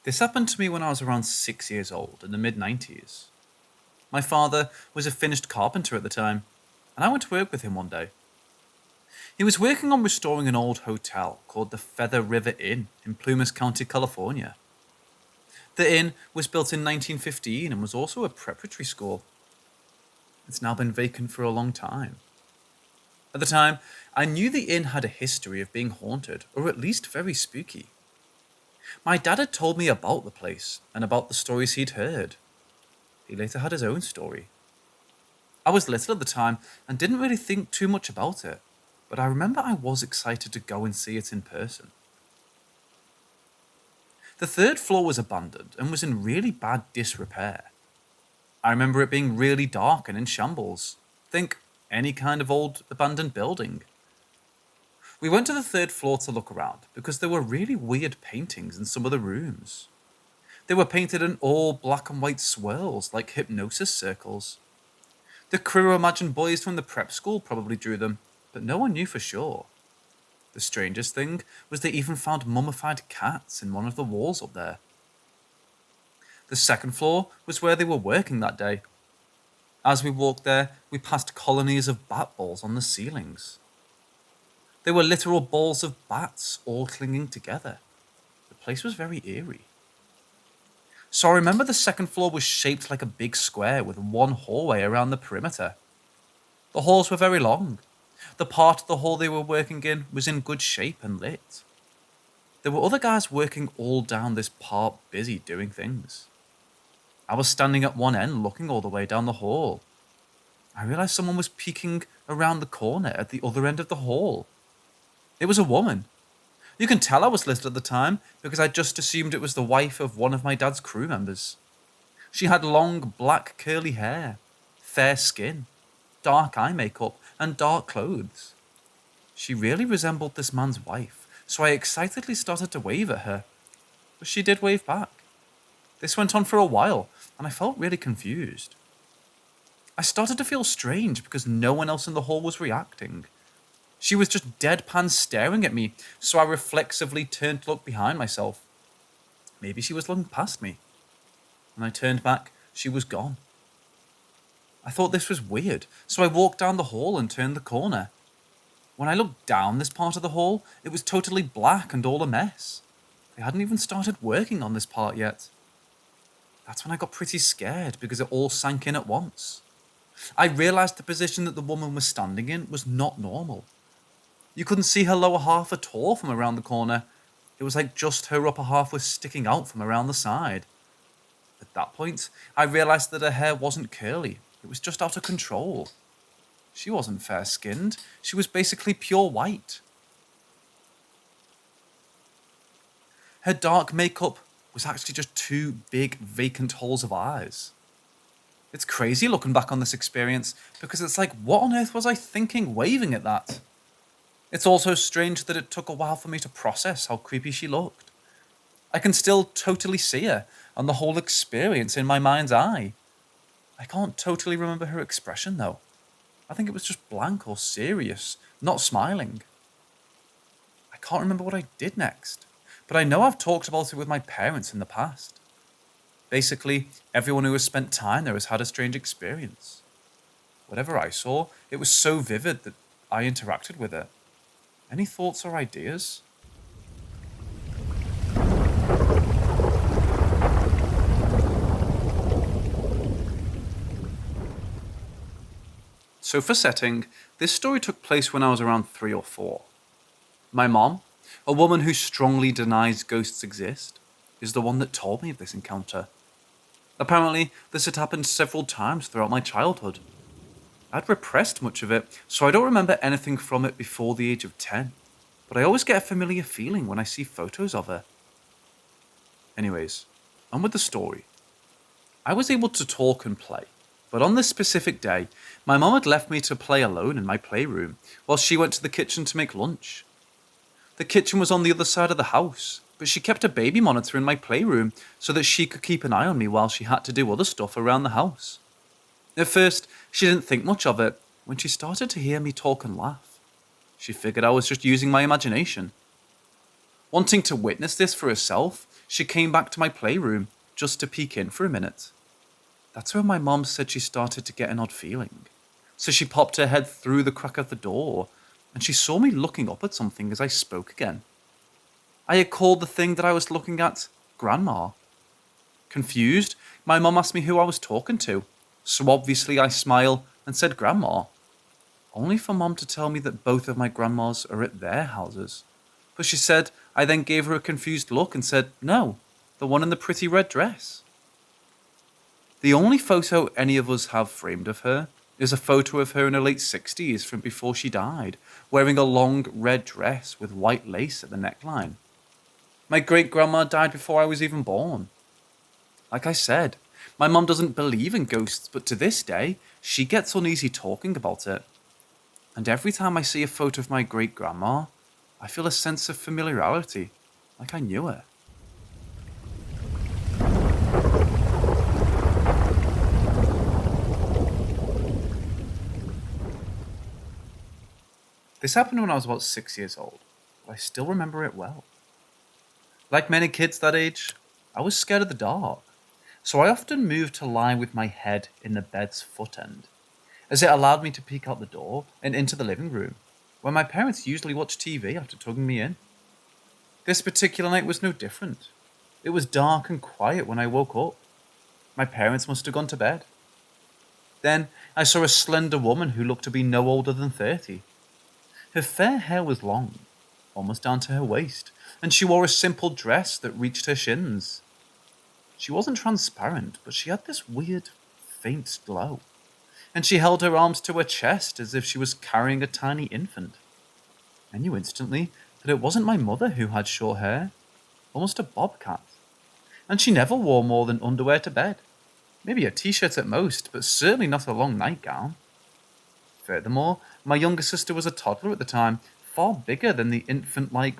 This happened to me when I was around 6 years old in the mid-90s. My father was a finished carpenter at the time, and I went to work with him one day. He was working on restoring an old hotel called the Feather River Inn in Plumas County, California. The inn was built in 1915 and was also a preparatory school. It's now been vacant for a long time. At the time, I knew the inn had a history of being haunted, or at least very spooky. My dad had told me about the place and about the stories he'd heard. He later had his own story. I was little at the time and didn't really think too much about it, but I remember I was excited to go and see it in person. The third floor was abandoned and was in really bad disrepair. I remember it being really dark and in shambles. Think any kind of old abandoned building. We went to the third floor to look around because there were really weird paintings in some of the rooms. They were painted in all black and white swirls like hypnosis circles. The crew imagined boys from the prep school probably drew them, but no one knew for sure. The strangest thing was they even found mummified cats in one of the walls up there. The second floor was where they were working that day. As we walked there, we passed colonies of bat balls on the ceilings. They were literal balls of bats all clinging together. The place was very eerie. So I remember the second floor was shaped like a big square with one hallway around the perimeter. The halls were very long. The part of the hall they were working in was in good shape and lit. There were other guys working all down this part, busy doing things. I was standing at one end looking all the way down the hall. I realized someone was peeking around the corner at the other end of the hall. It was a woman. You can tell I was little at the time because I just assumed it was the wife of one of my dad's crew members. She had long black curly hair, fair skin, dark eye makeup, and dark clothes. She really resembled this man's wife, so I excitedly started to wave at her. But she did wave back. This went on for a while, and I felt really confused. I started to feel strange because no one else in the hall was reacting. She was just deadpan staring at me, so I reflexively turned to look behind myself. Maybe she was looking past me. When I turned back, she was gone. I thought this was weird, so I walked down the hall and turned the corner. When I looked down this part of the hall, it was totally black and all a mess. They hadn't even started working on this part yet. That's when I got pretty scared because it all sank in at once. I realized the position that the woman was standing in was not normal. You couldn't see her lower half at all from around the corner. It was like just her upper half was sticking out from around the side. At that point, I realized that her hair wasn't curly. It was just out of control. She wasn't fair-skinned. She was basically pure white. Her dark makeup was actually just two big vacant holes of eyes. It's crazy looking back on this experience because it's like, what on earth was I thinking waving at that? It's also strange that it took a while for me to process how creepy she looked. I can still totally see her and the whole experience in my mind's eye. I can't totally remember her expression though. I think it was just blank or serious, not smiling. I can't remember what I did next, but I know I've talked about it with my parents in the past. Basically, everyone who has spent time there has had a strange experience. Whatever I saw, it was so vivid that I interacted with it. Any thoughts or ideas? So for setting, this story took place when I was around 3 or 4. My mom, a woman who strongly denies ghosts exist, is the one that told me of this encounter. Apparently, this had happened several times throughout my childhood. I'd repressed much of it, so I don't remember anything from it before the age of 10, but I always get a familiar feeling when I see photos of her. Anyways, on with the story. I was able to talk and play, but on this specific day, my mom had left me to play alone in my playroom while she went to the kitchen to make lunch. The kitchen was on the other side of the house, but she kept a baby monitor in my playroom so that she could keep an eye on me while she had to do other stuff around the house. At first, she didn't think much of it when she started to hear me talk and laugh. She figured I was just using my imagination. Wanting to witness this for herself, She came back to my playroom just to peek in for a minute. That's when my mom said she started to get an odd feeling. So she popped her head through the crack of the door, and she saw me looking up at something as I spoke again. I had called the thing that I was looking at Grandma. Confused, my mom asked me who I was talking to, so obviously I smiled and said Grandma, only for Mom to tell me that both of my grandmas are at their houses. But she said I then gave her a confused look and said, no, the one in the pretty red dress. The only photo any of us have framed of her is a photo of her in her late 60s from before she died, wearing a long red dress with white lace at the neckline. My great-grandma died before I was even born. Like I said, my mom doesn't believe in ghosts, but to this day, she gets uneasy talking about it. And every time I see a photo of my great-grandma, I feel a sense of familiarity, like I knew her. This happened when I was about 6 years old, but I still remember it well. Like many kids that age, I was scared of the dark, so I often moved to lie with my head in the bed's foot end, as it allowed me to peek out the door and into the living room, where my parents usually watched TV after tugging me in. This particular night was no different. It was dark and quiet when I woke up. My parents must have gone to bed. Then I saw a slender woman who looked to be no older than 30. Her fair hair was long, almost down to her waist, and she wore a simple dress that reached her shins. She wasn't transparent, but she had this weird, faint glow, and she held her arms to her chest as if she was carrying a tiny infant. I knew instantly that it wasn't my mother who had short hair, almost a bobcat, and she never wore more than underwear to bed, maybe a t-shirt at most, but certainly not a long nightgown. Furthermore, my younger sister was a toddler at the time, far bigger than the infant-like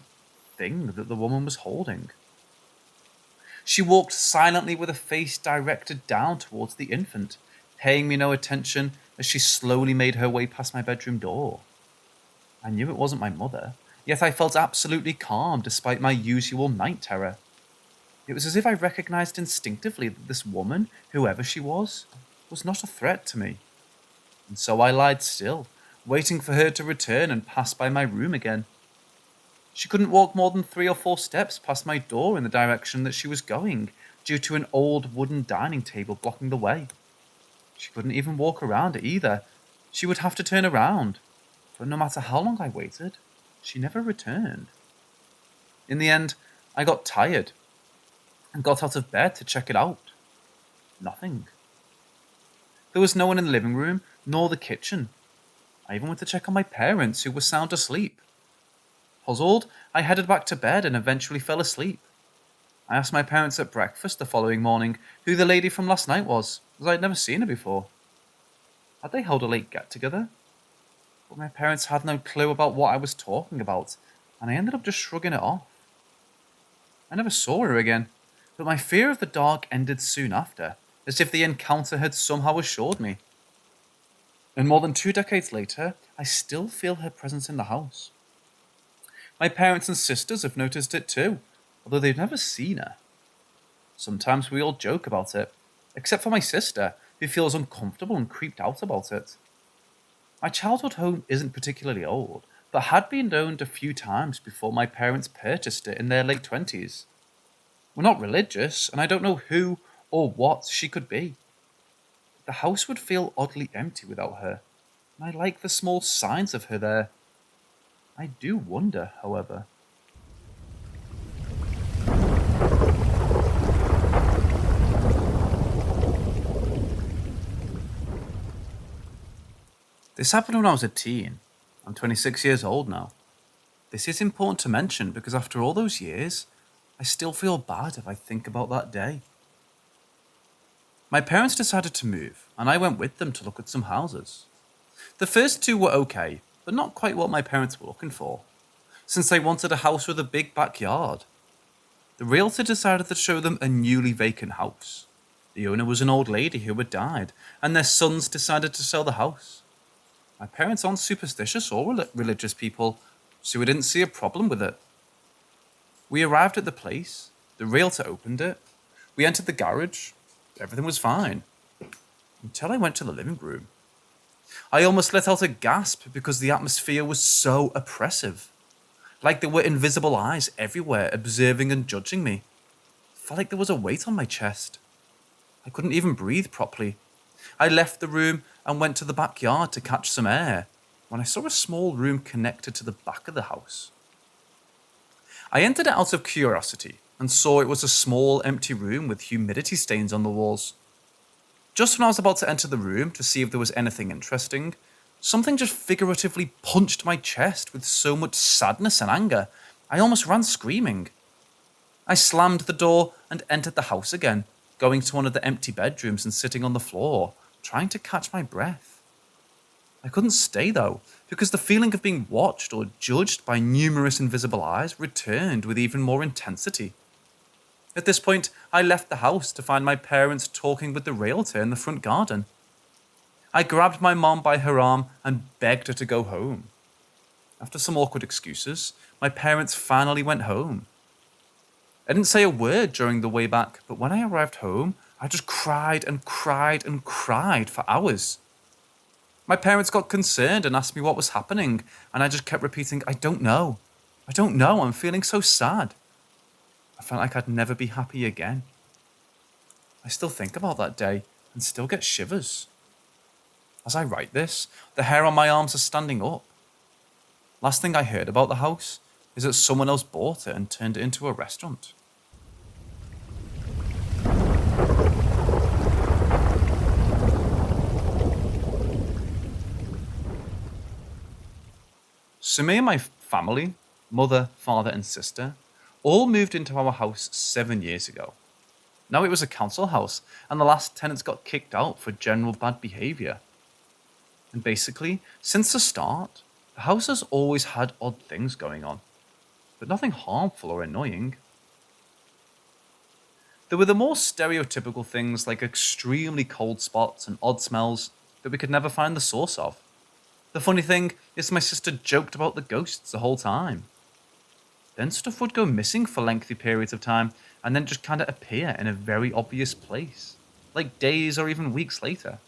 thing that the woman was holding. She walked silently with a face directed down towards the infant, paying me no attention as she slowly made her way past my bedroom door. I knew it wasn't my mother, yet I felt absolutely calm despite my usual night terror. It was as if I recognized instinctively that this woman, whoever she was not a threat to me. And so I lied still, waiting for her to return and pass by my room again. She couldn't walk more than 3 or 4 steps past my door in the direction that she was going, due to an old wooden dining table blocking the way. She couldn't even walk around it either. She would have to turn around. But no matter how long I waited, she never returned. In the end, I got tired and got out of bed to check it out. Nothing. There was no one in the living room, nor the kitchen. I even went to check on my parents, who were sound asleep. Puzzled, I headed back to bed and eventually fell asleep. I asked my parents at breakfast the following morning who the lady from last night was, as I had never seen her before. Had they held a late get-together? But my parents had no clue about what I was talking about, and I ended up just shrugging it off. I never saw her again, but my fear of the dark ended soon after, as if the encounter had somehow assured me. And more than 2 decades later, I still feel her presence in the house. My parents and sisters have noticed it too, although they've never seen her. Sometimes we all joke about it, except for my sister, who feels uncomfortable and creeped out about it. My childhood home isn't particularly old, but had been owned a few times before my parents purchased it in their late 20s. We're not religious, and I don't know who or what she could be. The house would feel oddly empty without her, and I like the small signs of her there. I do wonder, however. This happened when I was a teen. I'm 26 years old now. This is important to mention because after all those years, I still feel bad if I think about that day. My parents decided to move, and I went with them to look at some houses. The first 2 were okay, but not quite what my parents were looking for, since they wanted a house with a big backyard. The realtor decided to show them a newly vacant house. The owner was an old lady who had died, and their sons decided to sell the house. My parents aren't superstitious or religious people, so we didn't see a problem with it. We arrived at the place, The realtor opened it. We entered the garage. Everything was fine. Until I went to the living room. I almost let out a gasp because the atmosphere was so oppressive. Like there were invisible eyes everywhere observing and judging me. Felt like there was a weight on my chest. I couldn't even breathe properly. I left the room and went to the backyard to catch some air when I saw a small room connected to the back of the house. I entered it out of curiosity and saw it was a small empty room with humidity stains on the walls. Just when I was about to enter the room to see if there was anything interesting, something just figuratively punched my chest with so much sadness and anger, I almost ran screaming. I slammed the door and entered the house again, going to one of the empty bedrooms and sitting on the floor, trying to catch my breath. I couldn't stay though, because the feeling of being watched or judged by numerous invisible eyes returned with even more intensity. At this point, I left the house to find my parents talking with the realtor in the front garden. I grabbed my mom by her arm and begged her to go home. After some awkward excuses, my parents finally went home. I didn't say a word during the way back, but when I arrived home, I just cried and cried and cried for hours. My parents got concerned and asked me what was happening, and I just kept repeating, I don't know, I'm feeling so sad. I felt like I'd never be happy again. I still think about that day and still get shivers. As I write this, the hair on my arms is standing up. Last thing I heard about the house is that someone else bought it and turned it into a restaurant. So me and my family, mother, father and sister, all moved into our house 7 years ago. Now it was a council house and the last tenants got kicked out for general bad behaviour. And basically, since the start, the house has always had odd things going on, but nothing harmful or annoying. There were the more stereotypical things like extremely cold spots and odd smells that we could never find the source of. The funny thing is my sister joked about the ghosts the whole time. Then stuff would go missing for lengthy periods of time and then just kind of appear in a very obvious place, like days or even weeks later.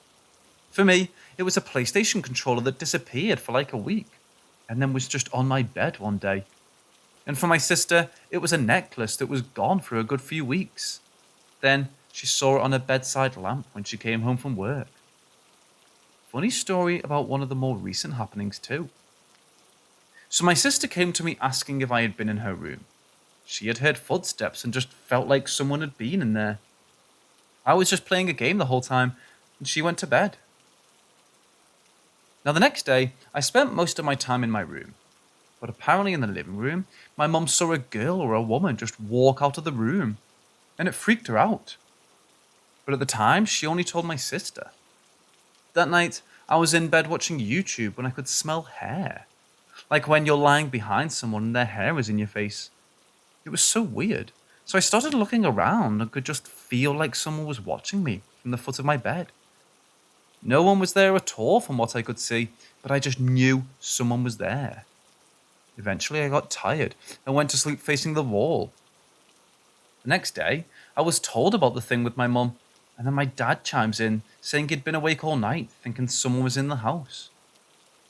For me, it was a PlayStation controller that disappeared for like a week and then was just on my bed one day. And for my sister, it was a necklace that was gone for a good few weeks. Then she saw it on a bedside lamp when she came home from work. Funny story about one of the more recent happenings too. So my sister came to me asking if I had been in her room. She had heard footsteps and just felt like someone had been in there. I was just playing a game the whole time and she went to bed. Now the next day, I spent most of my time in my room. But apparently in the living room, my mum saw a girl or a woman just walk out of the room. And it freaked her out. But at the time, she only told my sister. That night, I was in bed watching YouTube when I could smell hair. Like when you're lying behind someone and their hair is in your face. It was so weird. So I started looking around and could just feel like someone was watching me from the foot of my bed. No one was there at all from what I could see, but I just knew someone was there. Eventually I got tired and went to sleep facing the wall. The next day, I was told about the thing with my mum, and then my dad chimes in saying he'd been awake all night thinking someone was in the house.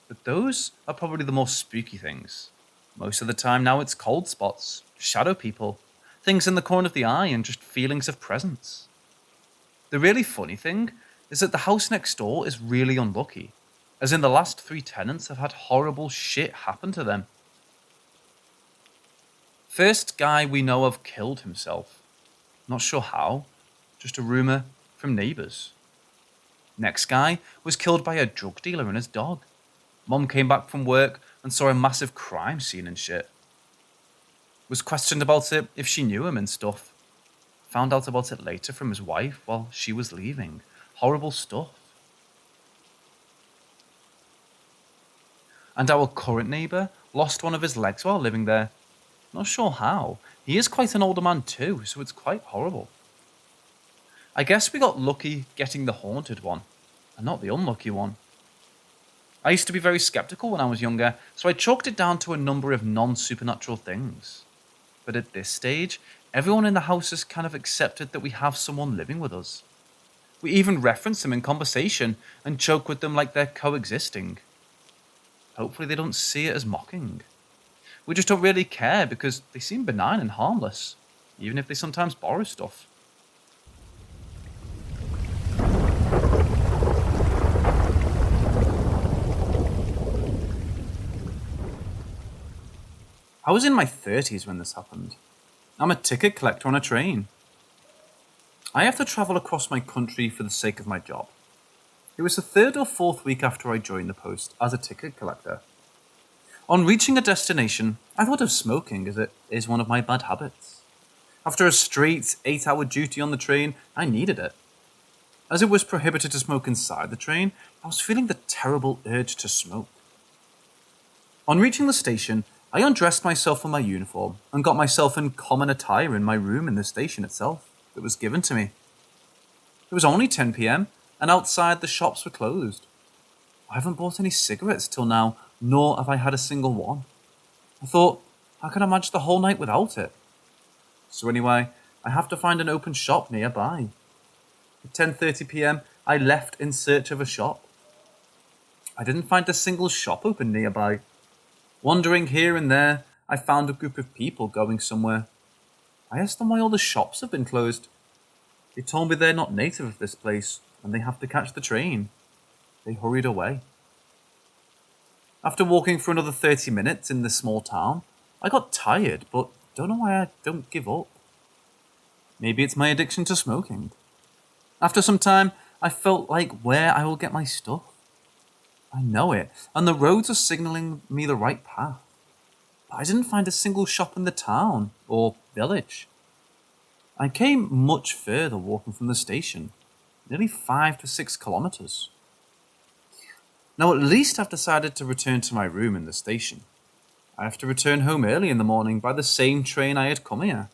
But those are probably the more spooky things. Most of the time now it's cold spots, shadow people, things in the corner of the eye and just feelings of presence. The really funny thing is that the house next door is really unlucky, as in the last 3 tenants have had horrible shit happen to them. First guy we know of killed himself. Not sure how, just a rumour from neighbours. Next guy was killed by a drug dealer and his dog. Mum came back from work and saw a massive crime scene and shit. Was questioned about it if she knew him and stuff. Found out about it later from his wife while she was leaving. Horrible stuff. And our current neighbour lost one of his legs while living there. Not sure how. He is quite an older man too, so it's quite horrible. I guess we got lucky getting the haunted one, and not the unlucky one. I used to be very skeptical when I was younger, so I chalked it down to a number of non-supernatural things. But at this stage, everyone in the house has kind of accepted that we have someone living with us. We even reference them in conversation and joke with them like they're coexisting. Hopefully, they don't see it as mocking. We just don't really care because they seem benign and harmless, even if they sometimes borrow stuff. I was in my 30s when this happened. I'm a ticket collector on a train. I have to travel across my country for the sake of my job. It was the third or fourth week after I joined the post as a ticket collector. On reaching a destination, I thought of smoking as it is one of my bad habits. After a straight 8-hour duty on the train, I needed it. As it was prohibited to smoke inside the train, I was feeling the terrible urge to smoke. On reaching the station, I undressed myself in my uniform and got myself in common attire in my room in the station itself that was given to me. It was only 10 p.m. and outside the shops were closed. I haven't bought any cigarettes till now, nor have I had a single one. I thought, how can I manage the whole night without it? So anyway, I have to find an open shop nearby. At 10:30 p.m, I left in search of a shop. I didn't find a single shop open nearby. Wandering here and there, I found a group of people going somewhere. I asked them why all the shops have been closed. They told me they're not native of this place and they have to catch the train. They hurried away. After walking for another 30 minutes in this small town, I got tired, but don't know why I don't give up. Maybe it's my addiction to smoking. After some time, I felt like where I will get my stuff. I know it, and the roads are signaling me the right path. But I didn't find a single shop in the town or village. I came much further walking from the station, nearly 5 to 6 kilometers. Now at least I've decided to return to my room in the station. I have to return home early in the morning by the same train I had come here.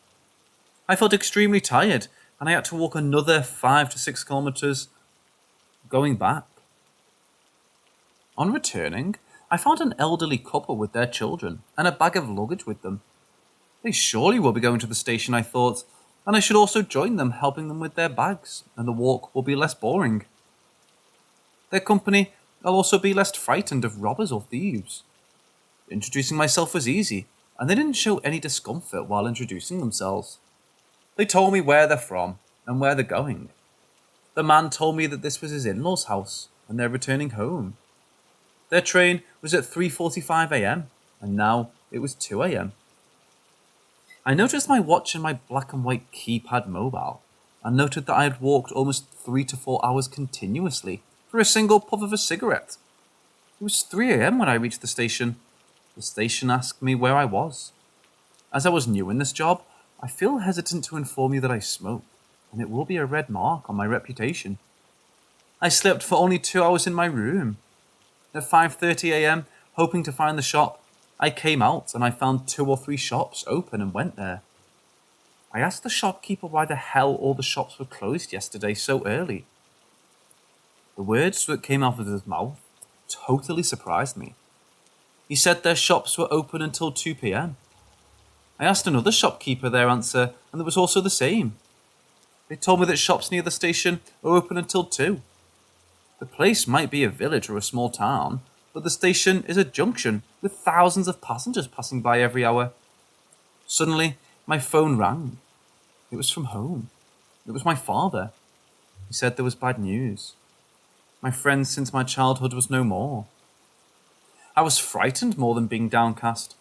I felt extremely tired, and I had to walk another 5 to 6 kilometers going back. On returning, I found an elderly couple with their children and a bag of luggage with them. They surely will be going to the station, I thought, and I should also join them, helping them with their bags, and the walk will be less boring. Their company, I'll also be less frightened of robbers or thieves. Introducing myself was easy, and they didn't show any discomfort while introducing themselves. They told me where they're from and where they're going. The man told me that this was his in-laws' house, and they're returning home. Their train was at 3:45 a.m, and now it was 2 a.m. I noticed my watch and my black and white keypad mobile, and noted that I had walked almost 3 to 4 hours continuously for a single puff of a cigarette. It was 3 a.m. when I reached the station. The station asked me where I was. As I was new in this job, I feel hesitant to inform you that I smoke, and it will be a red mark on my reputation. I slept for only 2 hours in my room. At 5:30 a.m, hoping to find the shop, I came out and I found 2 or 3 shops open and went there. I asked the shopkeeper why the hell all the shops were closed yesterday so early. The words that came out of his mouth totally surprised me. He said their shops were open until 2 p.m. I asked another shopkeeper their answer, and it was also the same. They told me that shops near the station are open until 2. The place might be a village or a small town, but the station is a junction with thousands of passengers passing by every hour. Suddenly, my phone rang. It was from home. It was my father. He said there was bad news. My friend since my childhood was no more. I was frightened more than being downcast.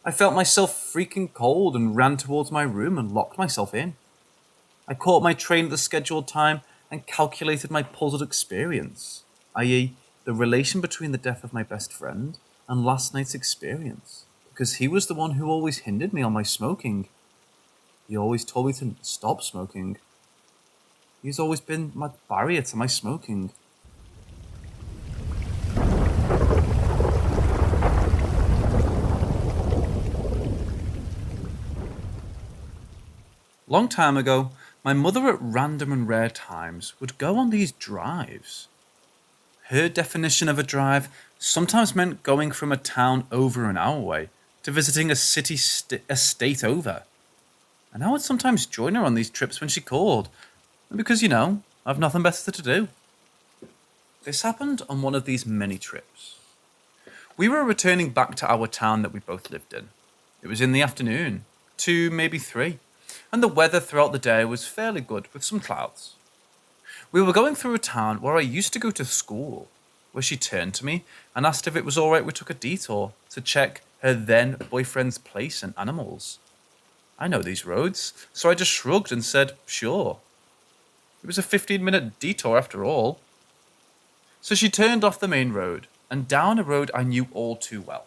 I felt myself freaking cold and ran towards my room and locked myself in. I caught my train at the scheduled time and calculated my puzzled experience, i.e., the relation between the death of my best friend and last night's experience, because he was the one who always hindered me on my smoking. He always told me to stop smoking. He's always been my barrier to my smoking. Long time ago, my mother at random and rare times would go on these drives. Her definition of a drive sometimes meant going from a town over an hour away to visiting a a state over. And I would sometimes join her on these trips when she called, because, I've nothing better to do. This happened on one of these many trips. We were returning back to our town that we both lived in. It was in the afternoon, 2, maybe 3, and the weather throughout the day was fairly good with some clouds. We were going through a town where I used to go to school, where she turned to me and asked if it was alright we took a detour to check her then boyfriend's place and animals. I know these roads, so I just shrugged and said, sure. It was a 15-minute detour after all. So she turned off the main road and down a road I knew all too well.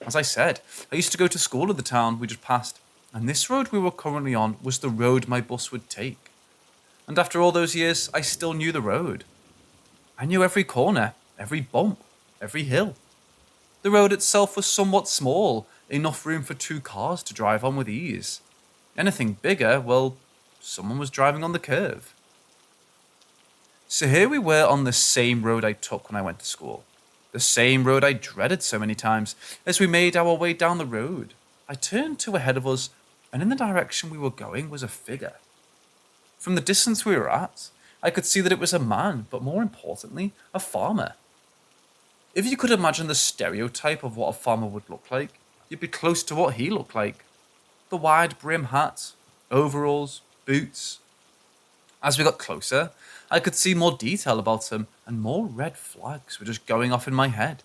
As I said, I used to go to school in the town we just passed, and this road we were currently on was the road my bus would take. And after all those years, I still knew the road. I knew every corner, every bump, every hill. The road itself was somewhat small, enough room for 2 cars to drive on with ease. Anything bigger, well, someone was driving on the curve. So here we were on the same road I took when I went to school. The same road I dreaded so many times. As we made our way down the road, I turned to ahead of us, and in the direction we were going was a figure. From the distance we were at, I could see that it was a man, but more importantly, a farmer. If you could imagine the stereotype of what a farmer would look like, you'd be close to what he looked like. The wide brim hat, overalls, boots. As we got closer, I could see more detail about him, and more red flags were just going off in my head.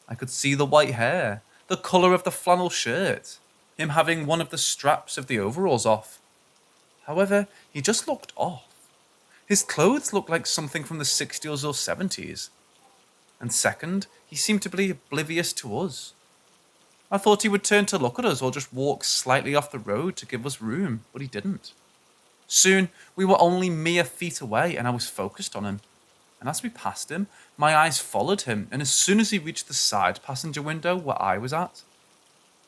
I could see the white hair, the colour of the flannel shirt, him having one of the straps of the overalls off. However, he just looked off. His clothes looked like something from the 60s or 70s. And second, he seemed to be oblivious to us. I thought he would turn to look at us or just walk slightly off the road to give us room, but he didn't. Soon, we were only mere feet away and I was focused on him. And as we passed him, my eyes followed him, and as soon as he reached the side passenger window where I was at,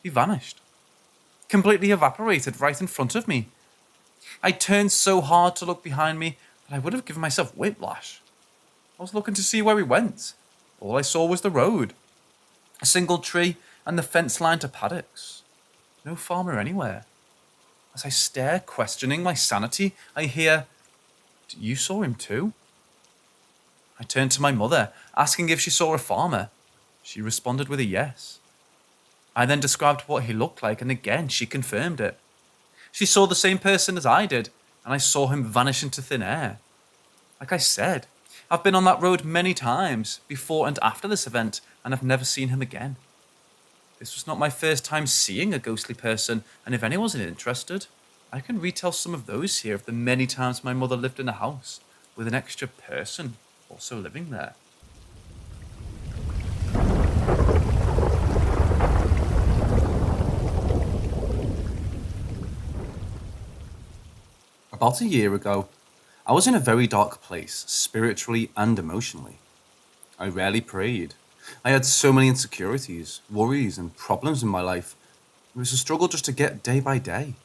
he vanished. Completely evaporated right in front of me. I turned so hard to look behind me that I would have given myself whiplash. I was looking to see where he went. All I saw was the road. A single tree and the fence line to paddocks. No farmer anywhere. As I stare, questioning my sanity, I hear, "You saw him too?" I turned to my mother, asking if she saw a farmer. She responded with a yes. I then described what he looked like, and again she confirmed it. She saw the same person as I did, and I saw him vanish into thin air. Like I said, I've been on that road many times, before and after this event, and I've never seen him again. This was not my first time seeing a ghostly person, and if anyone's interested, I can retell some of those here of the many times my mother lived in a house with an extra person also living there. About a year ago, I was in a very dark place, spiritually and emotionally. I rarely prayed. I had so many insecurities, worries, and problems in my life. It was a struggle just to get day by day.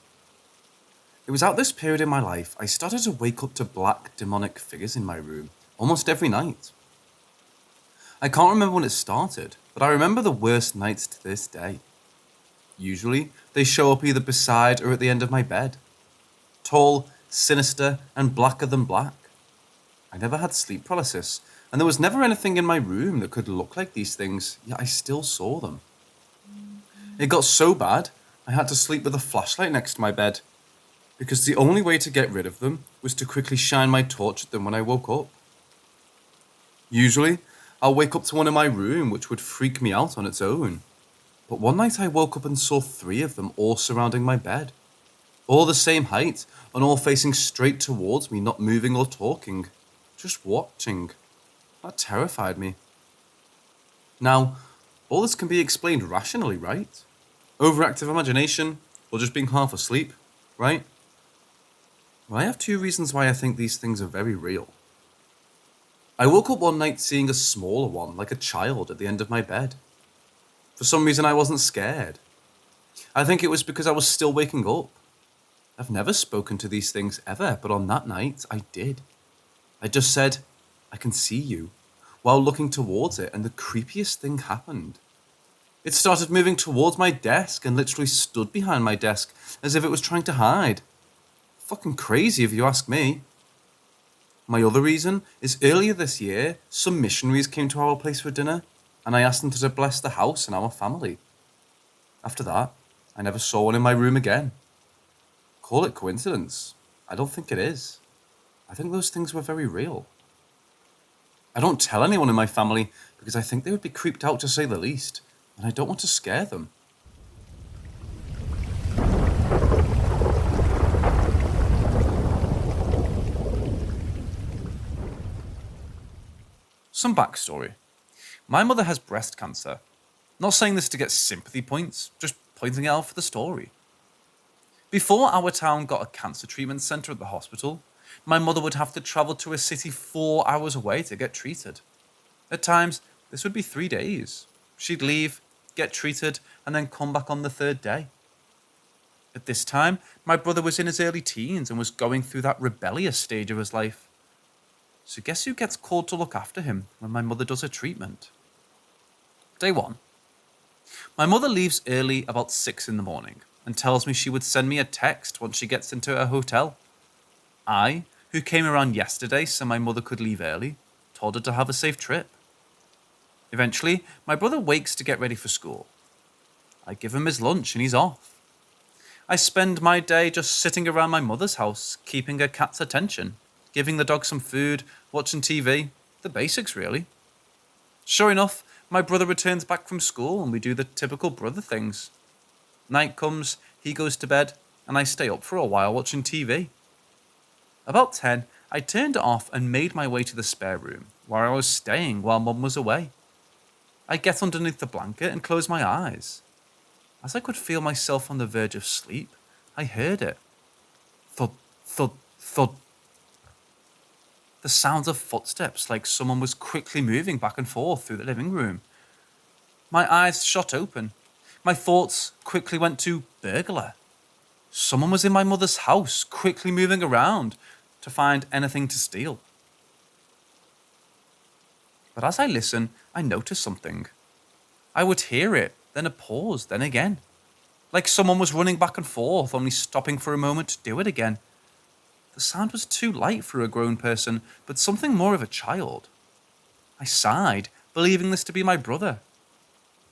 It was at this period in my life I started to wake up to black demonic figures in my room almost every night. I can't remember when it started, but I remember the worst nights to this day. Usually, they show up either beside or at the end of my bed. Tall, sinister, and blacker than black. I never had sleep paralysis, and there was never anything in my room that could look like these things, yet I still saw them. It got so bad, I had to sleep with a flashlight next to my bed, because the only way to get rid of them was to quickly shine my torch at them when I woke up. Usually, I'll wake up to one in my room, which would freak me out on its own. But one night I woke up and saw 3 of them all surrounding my bed. All the same height, and all facing straight towards me, not moving or talking. Just watching. That terrified me. Now, all this can be explained rationally, right? Overactive imagination, or just being half asleep, right? Well, I have 2 reasons why I think these things are very real. I woke up one night seeing a smaller one, like a child, at the end of my bed. For some reason I wasn't scared. I think it was because I was still waking up. I've never spoken to these things ever, but on that night, I did. I just said, "I can see you," while looking towards it, and the creepiest thing happened. It started moving towards my desk and literally stood behind my desk as if it was trying to hide. Fucking crazy if you ask me. My other reason is earlier this year, some missionaries came to our place for dinner, and I asked them to bless the house and our family. After that, I never saw one in my room again. Call it coincidence. I don't think it is. I think those things were very real. I don't tell anyone in my family because I think they would be creeped out to say the least, and I don't want to scare them. Some backstory. My mother has breast cancer. Not saying this to get sympathy points, just pointing it out for the story. Before our town got a cancer treatment centre at the hospital, my mother would have to travel to a city 4 hours away to get treated. At times, this would be 3 days. She'd leave, get treated, and then come back on the third day. At this time, my brother was in his early teens and was going through that rebellious stage of his life. So guess who gets called to look after him when my mother does her treatment? Day 1. My mother leaves early about 6 in the morning and tells me she would send me a text once she gets into her hotel. I, who came around yesterday so my mother could leave early, told her to have a safe trip. Eventually, my brother wakes to get ready for school. I give him his lunch and he's off. I spend my day just sitting around my mother's house, keeping her cat's attention, giving the dog some food, watching TV, the basics really. Sure enough, my brother returns back from school and we do the typical brother things. Night comes, he goes to bed, and I stay up for a while watching TV. About 10, I turned it off and made my way to the spare room, where I was staying while Mum was away. I get underneath the blanket and close my eyes. As I could feel myself on the verge of sleep, I heard it. Thud, thud, thud. The sounds of footsteps like someone was quickly moving back and forth through the living room. My eyes shot open. My thoughts quickly went to burglar. Someone was in my mother's house, quickly moving around to find anything to steal. But as I listen, I notice something. I would hear it, then a pause, then again. Like someone was running back and forth, only stopping for a moment to do it again. The sound was too light for a grown person, but something more of a child. I sighed, believing this to be my brother.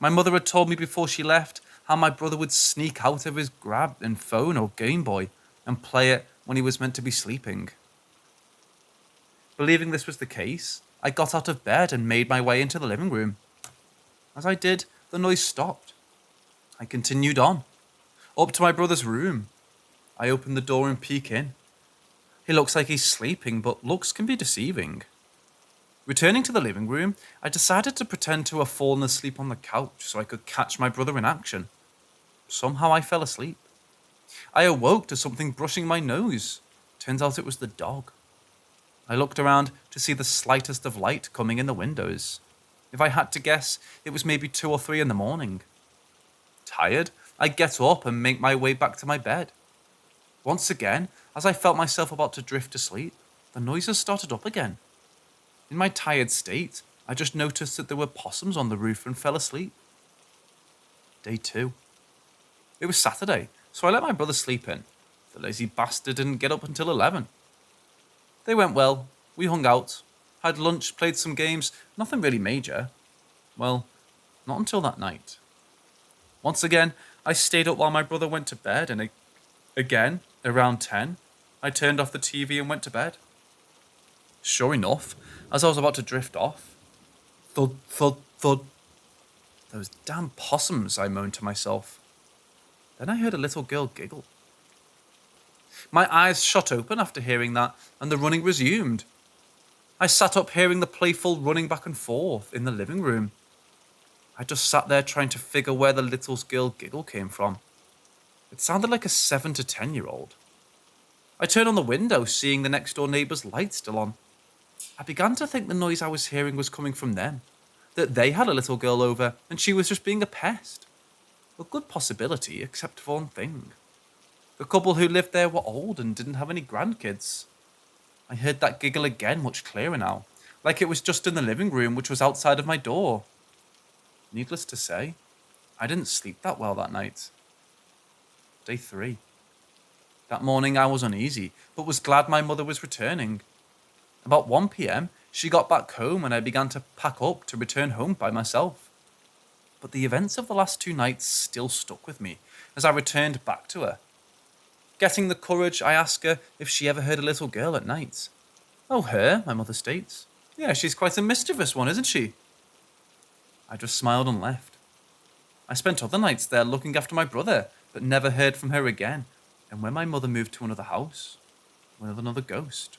My mother had told me before she left how my brother would sneak out of his grab and phone or Game Boy and play it when he was meant to be sleeping. Believing this was the case, I got out of bed and made my way into the living room. As I did, the noise stopped. I continued on, up to my brother's room. I opened the door and peek in. He looks like he's sleeping, but looks can be deceiving. Returning to the living room, I decided to pretend to have fallen asleep on the couch so I could catch my brother in action. Somehow I fell asleep. I awoke to something brushing my nose. Turns out it was the dog. I looked around to see the slightest of light coming in the windows. If I had to guess, it was maybe 2 or 3 in the morning. Tired, I get up and make my way back to my bed. Once again, as I felt myself about to drift to sleep, the noises started up again. In my tired state, I just noticed that there were possums on the roof and fell asleep. Day 2. It was Saturday, so I let my brother sleep in. The lazy bastard didn't get up until 11. They went well. We hung out, had lunch, played some games, nothing really major. Well, not until that night. Once again, I stayed up while my brother went to bed, and again, around 10, I turned off the TV and went to bed. Sure enough, as I was about to drift off, thud, thud, thud. Those damn possums, I moaned to myself. Then I heard a little girl giggle. My eyes shot open after hearing that, and the running resumed. I sat up hearing the playful running back and forth in the living room. I just sat there trying to figure where the little girl giggle came from. It sounded like a 7 to 10-year-old. I turned on the window, seeing the next door neighbour's light still on. I began to think the noise I was hearing was coming from them, that they had a little girl over and she was just being a pest. A good possibility, except for one thing. The couple who lived there were old and didn't have any grandkids. I heard that giggle again much clearer now, like it was just in the living room which was outside of my door. Needless to say, I didn't sleep that well that night. Day 3. That morning I was uneasy, but was glad my mother was returning. About 1 p.m, she got back home and I began to pack up to return home by myself. But the events of the last 2 nights still stuck with me as I returned back to her. Getting the courage, I asked her if she ever heard a little girl at night. Oh, her, my mother states. Yeah, she's quite a mischievous one, isn't she? I just smiled and left. I spent other nights there looking after my brother, but never heard from her again. And when my mother moved to another house, with another ghost.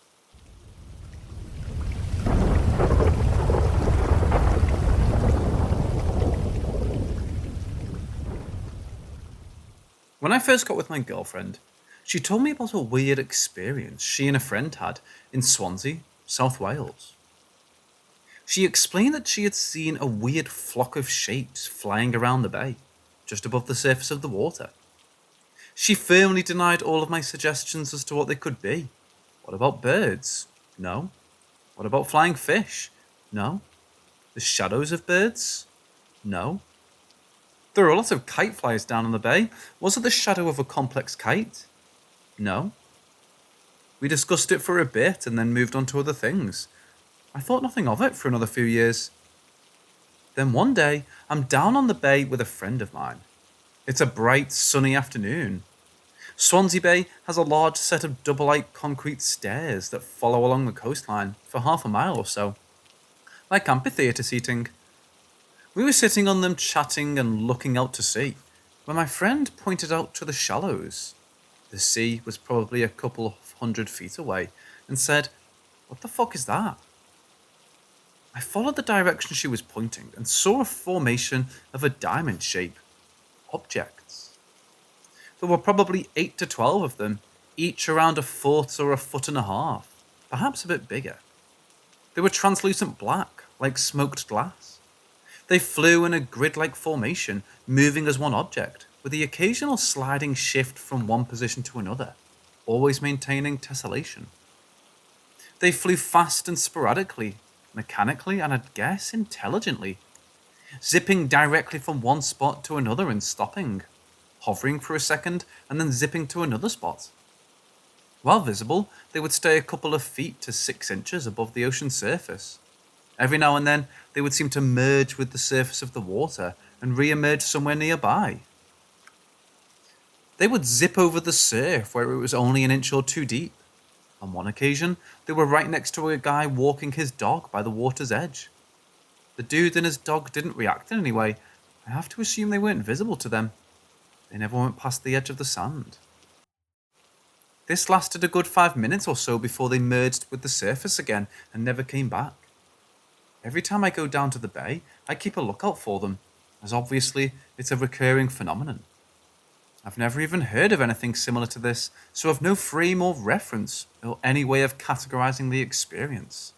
When I first got with my girlfriend, she told me about a weird experience she and a friend had in Swansea, South Wales. She explained that she had seen a weird flock of shapes flying around the bay, just above the surface of the water. She firmly denied all of my suggestions as to what they could be. What about birds? No. What about flying fish? No. The shadows of birds? No. There were a lot of kite flyers down on the bay. Was it the shadow of a complex kite? No. We discussed it for a bit and then moved on to other things. I thought nothing of it for another few years. Then one day, I'm down on the bay with a friend of mine. It's a bright, sunny afternoon. Swansea Bay has a large set of double-height concrete stairs that follow along the coastline for half a mile or so, like amphitheatre seating. We were sitting on them chatting and looking out to sea, when my friend pointed out to the shallows. The sea was probably a couple of 100 feet away, and said, "What the fuck is that?" I followed the direction she was pointing and saw a formation of a diamond shape. Objects. There were probably 8 to 12 of them, each around a foot or a foot and a half, perhaps a bit bigger. They were translucent black, like smoked glass. They flew in a grid-like formation, moving as one object, with the occasional sliding shift from one position to another, always maintaining tessellation. They flew fast and sporadically, mechanically, and I'd guess intelligently, zipping directly from one spot to another and stopping, hovering for a second and then zipping to another spot. While visible, they would stay a couple of feet to 6 inches above the ocean surface. Every now and then, they would seem to merge with the surface of the water and re-emerge somewhere nearby. They would zip over the surf where it was only an inch or 2 deep. On one occasion, they were right next to a guy walking his dog by the water's edge. The dude and his dog didn't react in any way. I have to assume they weren't visible to them. They never went past the edge of the sand. This lasted a good 5 minutes or so before they merged with the surface again and never came back. Every time I go down to the bay, I keep a lookout for them, as obviously it's a recurring phenomenon. I've never even heard of anything similar to this, so I've no frame or reference or any way of categorizing the experience.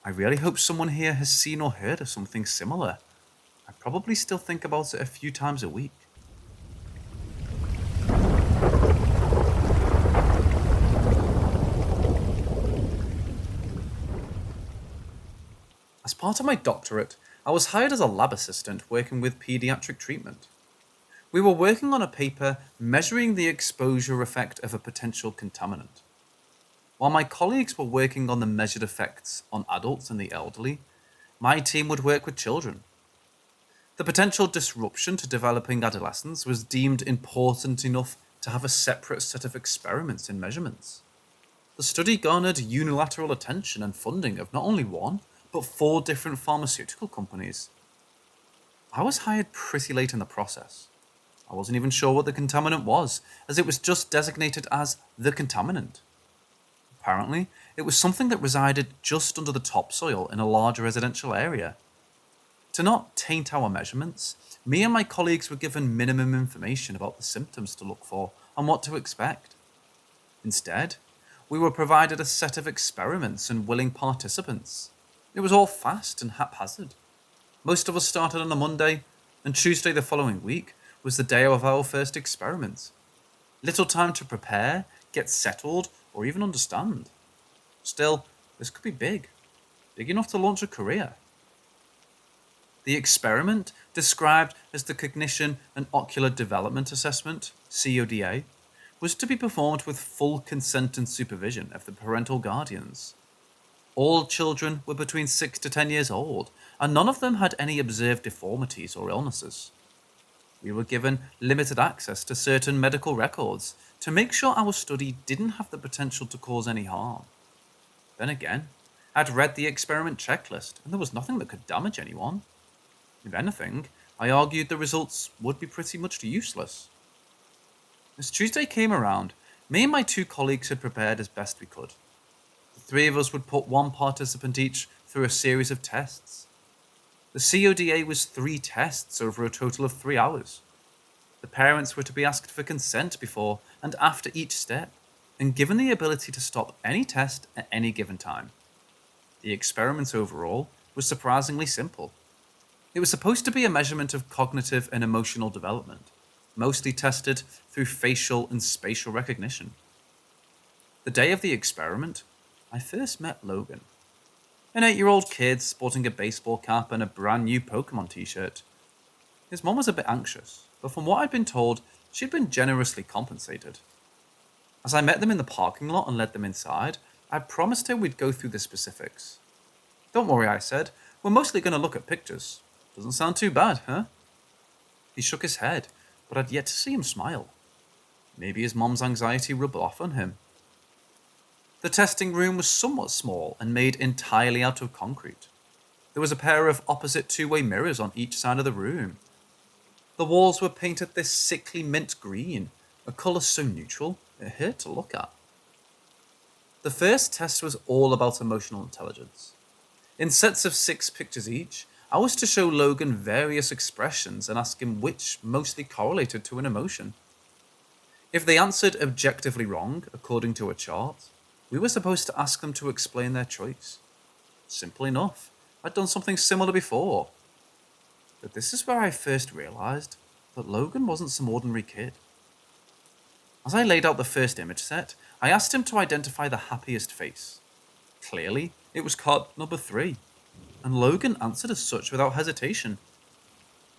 I really hope someone here has seen or heard of something similar. I probably still think about it a few times a week. As part of my doctorate, I was hired as a lab assistant working with pediatric treatment. We were working on a paper measuring the exposure effect of a potential contaminant. While my colleagues were working on the measured effects on adults and the elderly, my team would work with children. The potential disruption to developing adolescents was deemed important enough to have a separate set of experiments and measurements. The study garnered unilateral attention and funding of not only one, but 4 different pharmaceutical companies. I was hired pretty late in the process. I wasn't even sure what the contaminant was, as it was just designated as the contaminant. Apparently, it was something that resided just under the topsoil in a large residential area. To not taint our measurements, me and my colleagues were given minimum information about the symptoms to look for and what to expect. Instead, we were provided a set of experiments and willing participants. It was all fast and haphazard. Most of us started on a Monday, and Tuesday the following week was the day of our first experiment. Little time to prepare, get settled, or even understand. Still, this could be big enough to launch a career. The experiment, described as the Cognition and Ocular Development Assessment, CODA, was to be performed with full consent and supervision of the parental guardians. All children were between 6 to 10 years old, and none of them had any observed deformities or illnesses. We were given limited access to certain medical records to make sure our study didn't have the potential to cause any harm. Then again, I'd read the experiment checklist, and there was nothing that could damage anyone. If anything, I argued the results would be pretty much useless. As Tuesday came around, me and my 2 colleagues had prepared as best we could. The 3 of us would put 1 participant each through a series of tests. The CODA was 3 tests over a total of 3 hours. The parents were to be asked for consent before and after each step, and given the ability to stop any test at any given time. The experiment overall was surprisingly simple. It was supposed to be a measurement of cognitive and emotional development, mostly tested through facial and spatial recognition. The day of the experiment, I first met Logan, an 8-year-old kid sporting a baseball cap and a brand new Pokemon t-shirt. His mom was a bit anxious, but from what I'd been told, she'd been generously compensated. As I met them in the parking lot and led them inside, I promised her we'd go through the specifics. "Don't worry," I said, "we're mostly going to look at pictures. Doesn't sound too bad, huh?" He shook his head, but I'd yet to see him smile. Maybe his mom's anxiety rubbed off on him. The testing room was somewhat small and made entirely out of concrete. There was a pair of opposite 2-way mirrors on each side of the room. The walls were painted this sickly mint green, a colour so neutral it hurt to look at. The first test was all about emotional intelligence. In sets of 6 pictures each, I was to show Logan various expressions and ask him which mostly correlated to an emotion. If they answered objectively wrong, according to a chart, we were supposed to ask them to explain their choice. Simple enough. I'd done something similar before. But this is where I first realised that Logan wasn't some ordinary kid. As I laid out the first image set, I asked him to identify the happiest face. Clearly, it was card number 3, and Logan answered as such without hesitation.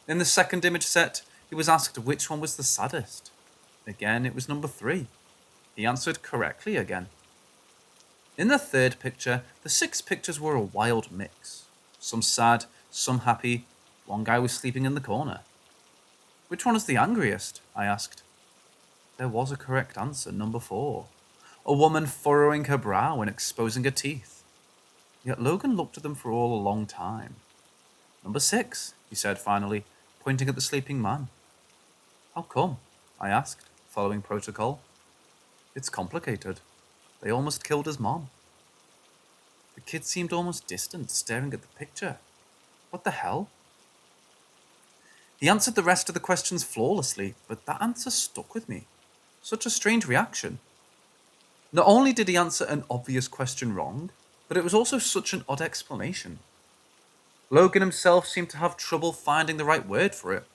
In the second image set, he was asked which one was the saddest. Again, it was number 3. He answered correctly again. In the third picture, the 6 pictures were a wild mix. Some sad, some happy. One guy was sleeping in the corner. "Which one is the angriest?" I asked. There was a correct answer, number 4. A woman furrowing her brow and exposing her teeth. Yet Logan looked at them for all a long time. "Number 6, he said finally, pointing at the sleeping man. "How come?" I asked, following protocol. "It's complicated. They almost killed his mom." The kid seemed almost distant, staring at the picture. What the hell? He answered the rest of the questions flawlessly, but that answer stuck with me. Such a strange reaction. Not only did he answer an obvious question wrong, but it was also such an odd explanation. Logan himself seemed to have trouble finding the right word for it.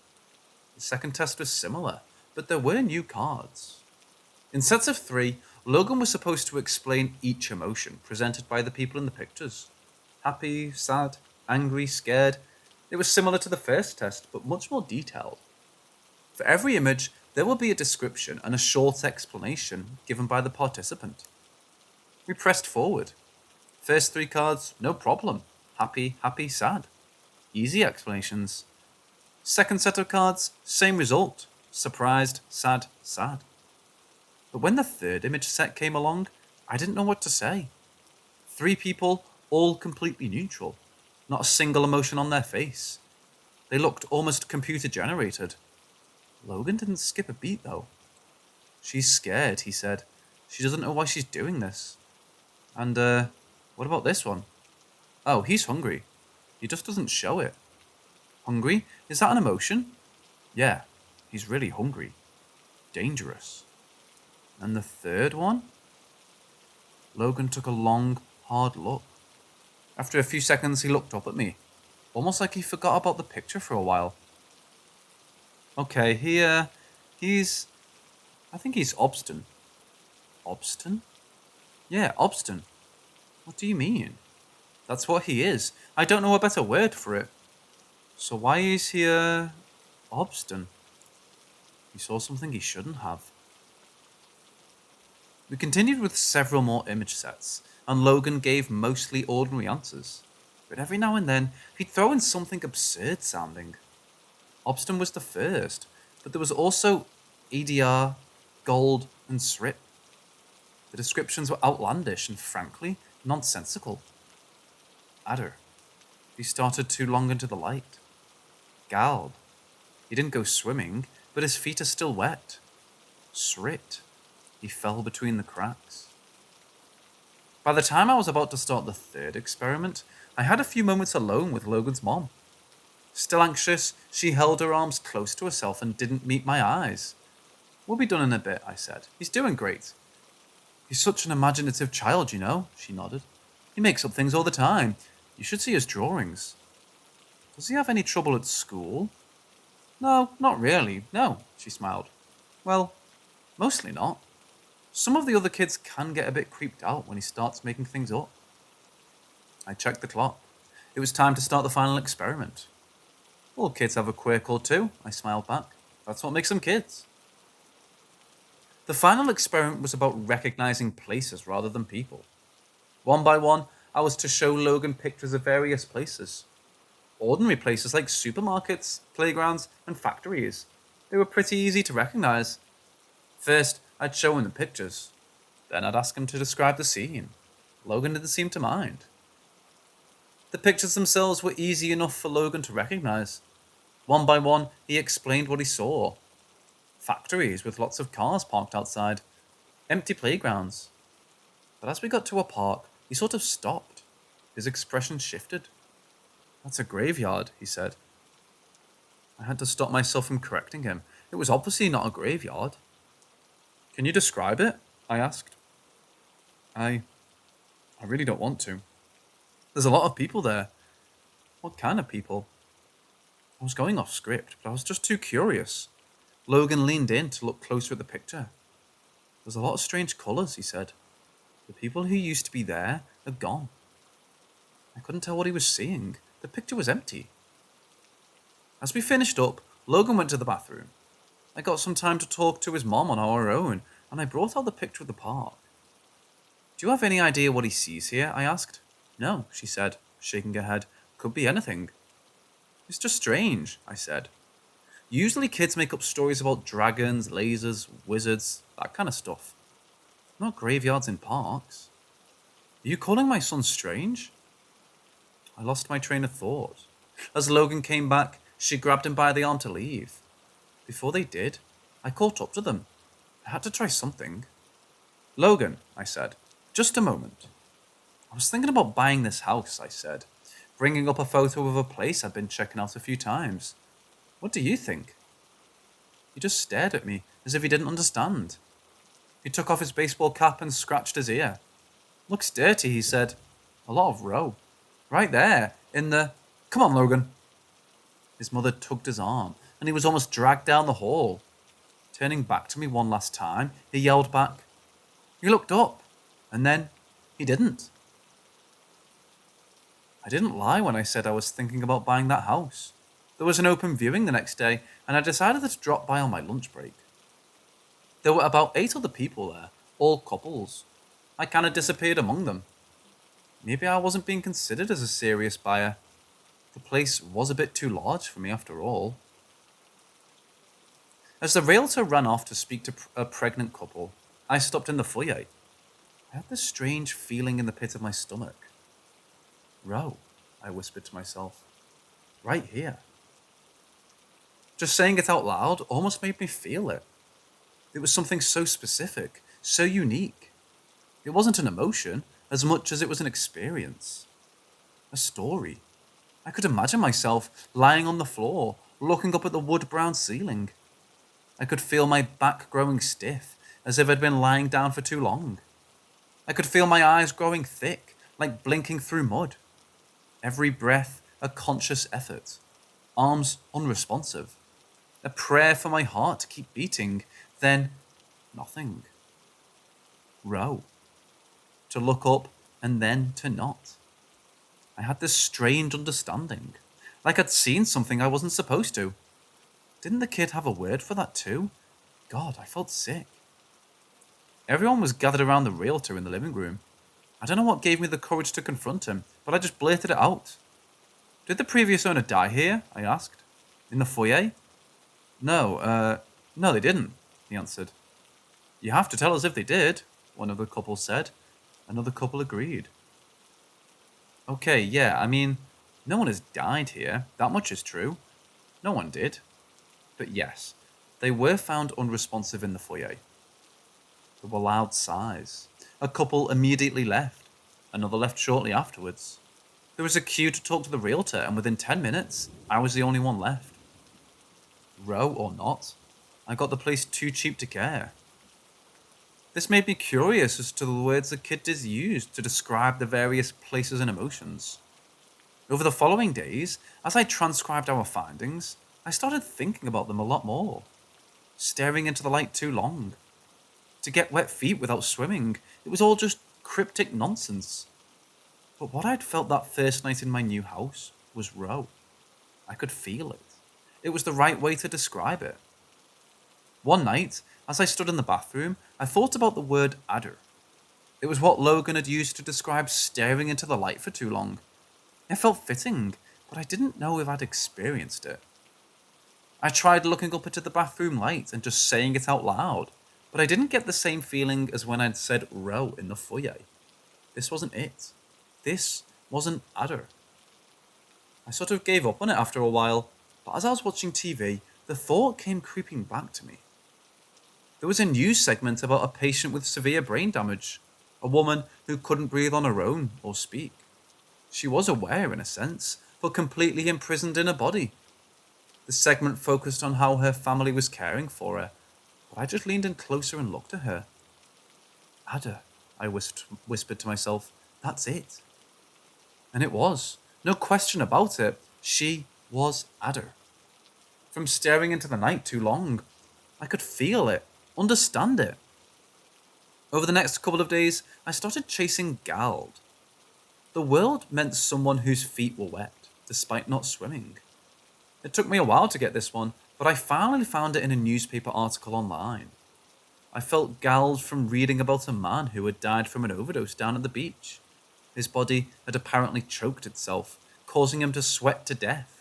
The second test was similar, but there were new cards. In sets of 3, Logan was supposed to explain each emotion presented by the people in the pictures. Happy, sad, angry, scared. It was similar to the first test, but much more detailed. For every image, there will be a description and a short explanation given by the participant. We pressed forward. First 3 cards, no problem. Happy, happy, sad. Easy explanations. Second set of cards, same result. Surprised, sad, sad. But when the third image set came along, I didn't know what to say. 3 people, all completely neutral. Not a single emotion on their face. They looked almost computer-generated. Logan didn't skip a beat, though. "She's scared," he said. "She doesn't know why she's doing this." And, what about this one? "Oh, he's hungry. He just doesn't show it." "Hungry? Is that an emotion?" "Yeah, he's really hungry. Dangerous." And the third one? Logan took a long, hard look. After a few seconds, he looked up at me, almost like he forgot about the picture for a while. "Okay, I think he's obstinate." "Obstinate?" "Yeah, obstinate." "What do you mean?" "That's what he is. I don't know a better word for it." So why is he obstinate? He saw something he shouldn't have. We continued with several more image sets, and Logan gave mostly ordinary answers. But every now and then, he'd throw in something absurd sounding. Obstin was the first, but there was also EDR, gold, and SRIP. The descriptions were outlandish and frankly nonsensical. Adder. He started too long into the light. Galb. He didn't go swimming, but his feet are still wet. Srit. He fell between the cracks. By the time I was about to start the third experiment, I had a few moments alone with Logan's mom. Still anxious, she held her arms close to herself and didn't meet my eyes. We'll be done in a bit, I said. He's doing great. He's such an imaginative child, you know, she nodded. He makes up things all the time. You should see his drawings. Does he have any trouble at school? No, not really. No, she smiled. Well, mostly not. Some of the other kids can get a bit creeped out when he starts making things up. I checked the clock. It was time to start the final experiment. All kids have a quirk or two, I smiled back. That's what makes them kids. The final experiment was about recognizing places rather than people. One by one, I was to show Logan pictures of various places. Ordinary places like supermarkets, playgrounds, and factories. They were pretty easy to recognize. First, I'd show him the pictures. Then I'd ask him to describe the scene. Logan didn't seem to mind. The pictures themselves were easy enough for Logan to recognize. One by one, he explained what he saw. Factories with lots of cars parked outside. Empty playgrounds. But as we got to a park, he sort of stopped. His expression shifted. That's a graveyard, he said. I had to stop myself from correcting him. It was obviously not a graveyard. Can you describe it? I asked. I really don't want to. There's a lot of people there. What kind of people? I was going off script, but I was just too curious. Logan leaned in to look closer at the picture. There's a lot of strange colours, he said. The people who used to be there are gone. I couldn't tell what he was seeing. The picture was empty. As we finished up, Logan went to the bathroom. I got some time to talk to his mom on our own, and I brought out the picture of the park. Do you have any idea what he sees here? I asked. No, she said, shaking her head. Could be anything. It's just strange, I said. Usually kids make up stories about dragons, lasers, wizards, that kind of stuff. Not graveyards in parks. Are you calling my son strange? I lost my train of thought. As Logan came back, she grabbed him by the arm to leave. Before they did, I caught up to them. I had to try something. Logan, I said, just a moment. I was thinking about buying this house, I said, bringing up a photo of a place I'd been checking out a few times. What do you think? He just stared at me as if he didn't understand. He took off his baseball cap and scratched his ear. Looks dirty, he said. A lot of row. Right there, in the... Come on, Logan. His mother tugged his arm, and he was almost dragged down the hall. Turning back to me one last time, he yelled back. He looked up, and then he didn't. I didn't lie when I said I was thinking about buying that house. There was an open viewing the next day, and I decided to drop by on my lunch break. There were about 8 other people there, all couples. I kind of disappeared among them. Maybe I wasn't being considered as a serious buyer. The place was a bit too large for me after all. As the realtor ran off to speak to a pregnant couple, I stopped in the foyer. I had this strange feeling in the pit of my stomach. Row, I whispered to myself. Right here. Just saying it out loud almost made me feel it. It was something so specific, so unique. It wasn't an emotion as much as it was an experience. A story. I could imagine myself lying on the floor, looking up at the wood-brown ceiling. I could feel my back growing stiff, as if I'd been lying down for too long. I could feel my eyes growing thick, like blinking through mud. Every breath a conscious effort. Arms unresponsive. A prayer for my heart to keep beating. Then, nothing. Row. To look up and then to not. I had this strange understanding. Like I'd seen something I wasn't supposed to. Didn't the kid have a word for that too? God, I felt sick. Everyone was gathered around the realtor in the living room. I don't know what gave me the courage to confront him, but I just blurted it out. Did the previous owner die here? I asked. In the foyer? No, they didn't, he answered. You have to tell us if they did, one of the couple said. Another couple agreed. Okay, yeah, I mean, no one has died here. That much is true. No one did. But yes, they were found unresponsive in the foyer. There were loud sighs. A couple immediately left. Another left shortly afterwards. There was a queue to talk to the realtor, and within 10 minutes, I was the only one left. Row or not, I got the place too cheap to care. This made me curious as to the words the kid did use to describe the various places and emotions. Over the following days, as I transcribed our findings, I started thinking about them a lot more. Staring into the light too long. To get wet feet without swimming, it was all just cryptic nonsense. But what I'd felt that first night in my new house was raw. I could feel it. It was the right way to describe it. One night, as I stood in the bathroom, I thought about the word adder. It was what Logan had used to describe staring into the light for too long. It felt fitting, but I didn't know if I'd experienced it. I tried looking up into the bathroom light and just saying it out loud, but I didn't get the same feeling as when I'd said row in the foyer. This wasn't it. This wasn't adder. I sort of gave up on it after a while, but as I was watching TV, the thought came creeping back to me. There was a news segment about a patient with severe brain damage, a woman who couldn't breathe on her own or speak. She was aware in a sense, but completely imprisoned in her body. The segment focused on how her family was caring for her, but I just leaned in closer and looked at her. Ada, I whispered to myself, that's it. And it was. No question about it. She was Ada. From staring into the night too long, I could feel it, understand it. Over the next couple of days, I started chasing Gald. The world meant someone whose feet were wet, despite not swimming. It took me a while to get this one, but I finally found it in a newspaper article online. I felt galled from reading about a man who had died from an overdose down at the beach. His body had apparently choked itself, causing him to sweat to death.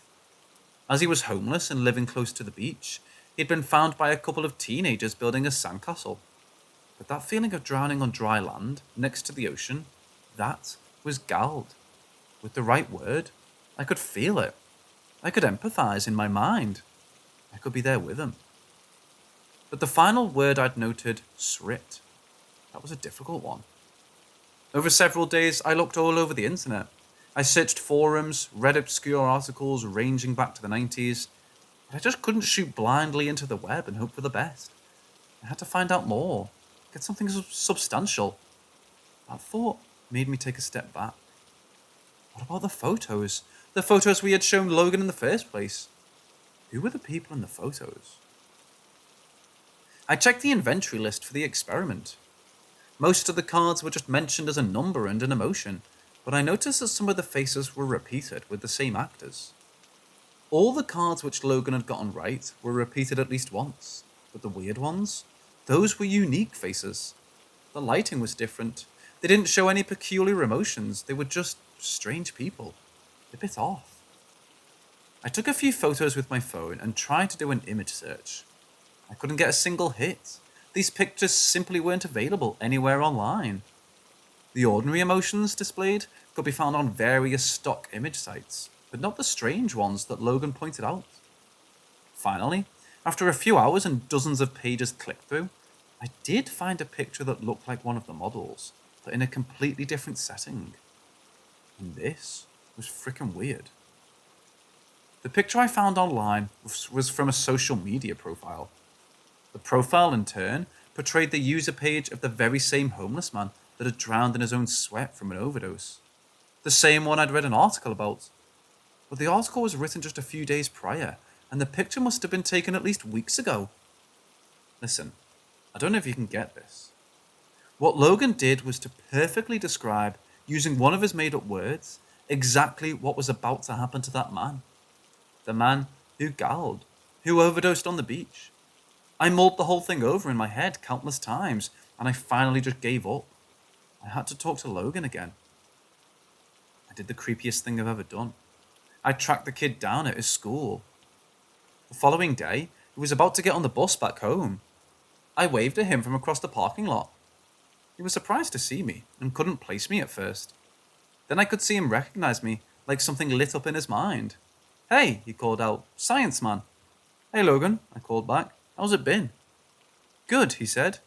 As he was homeless and living close to the beach, he had been found by a couple of teenagers building a sandcastle. But that feeling of drowning on dry land, next to the ocean, that was galled. With the right word, I could feel it. I could empathize in my mind. I could be there with him. But the final word I'd noted, srit. That was a difficult one. Over several days, I looked all over the internet. I searched forums, read obscure articles ranging back to the 90s, but I just couldn't shoot blindly into the web and hope for the best. I had to find out more, get something substantial. That thought made me take a step back. What about the photos? The photos we had shown Logan in the first place. Who were the people in the photos? I checked the inventory list for the experiment. Most of the cards were just mentioned as a number and an emotion, but I noticed that some of the faces were repeated with the same actors. All the cards which Logan had gotten right were repeated at least once, but the weird ones? Those were unique faces. The lighting was different. They didn't show any peculiar emotions, they were just strange people. A bit off. I took a few photos with my phone and tried to do an image search. I couldn't get a single hit. These pictures simply weren't available anywhere online. The ordinary emotions displayed could be found on various stock image sites, but not the strange ones that Logan pointed out. Finally, after a few hours and dozens of pages clicked through, I did find a picture that looked like one of the models, but in a completely different setting. And this was freaking weird. The picture I found online was from a social media profile. The profile, in turn, portrayed the user page of the very same homeless man that had drowned in his own sweat from an overdose. The same one I'd read an article about. But the article was written just a few days prior, and the picture must have been taken at least weeks ago. Listen, I don't know if you can get this. What Logan did was to perfectly describe, using one of his made-up words, exactly what was about to happen to that man. The man who galled, who overdosed on the beach. I mulled the whole thing over in my head countless times, and I finally just gave up. I had to talk to Logan again. I did the creepiest thing I've ever done. I tracked the kid down at his school. The following day, he was about to get on the bus back home. I waved at him from across the parking lot. He was surprised to see me and couldn't place me at first. Then I could see him recognize me, like something lit up in his mind. "Hey," he called out, "science man." "Hey Logan," I called back. "How's it been?" "Good," he said.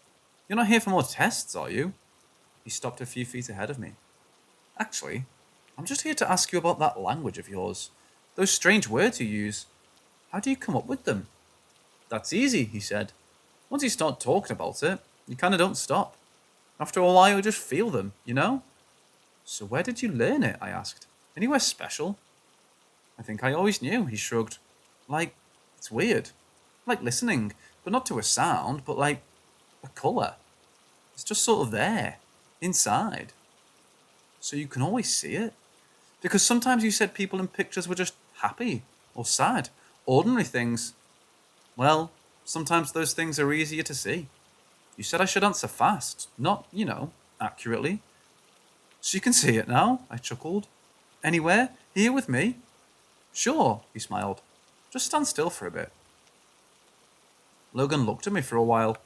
"You're not here for more tests, are you?" He stopped a few feet ahead of me. "Actually, I'm just here to ask you about that language of yours. Those strange words you use. How do you come up with them?" "That's easy," he said. "Once you start talking about it, you kind of don't stop. After a while, you just feel them, you know?" "So where did you learn it?" I asked. "Anywhere special?" "I think I always knew," he shrugged. "Like, it's weird. Like listening, but not to a sound, but like a colour. It's just sort of there, inside. So you can always see it? Because sometimes you said people in pictures were just happy or sad, ordinary things. Well, sometimes those things are easier to see. You said I should answer fast, not, accurately. So you can see it now," I chuckled. "Anywhere? Here with me?" "Sure," he smiled. "Just stand still for a bit." Logan looked at me for a while.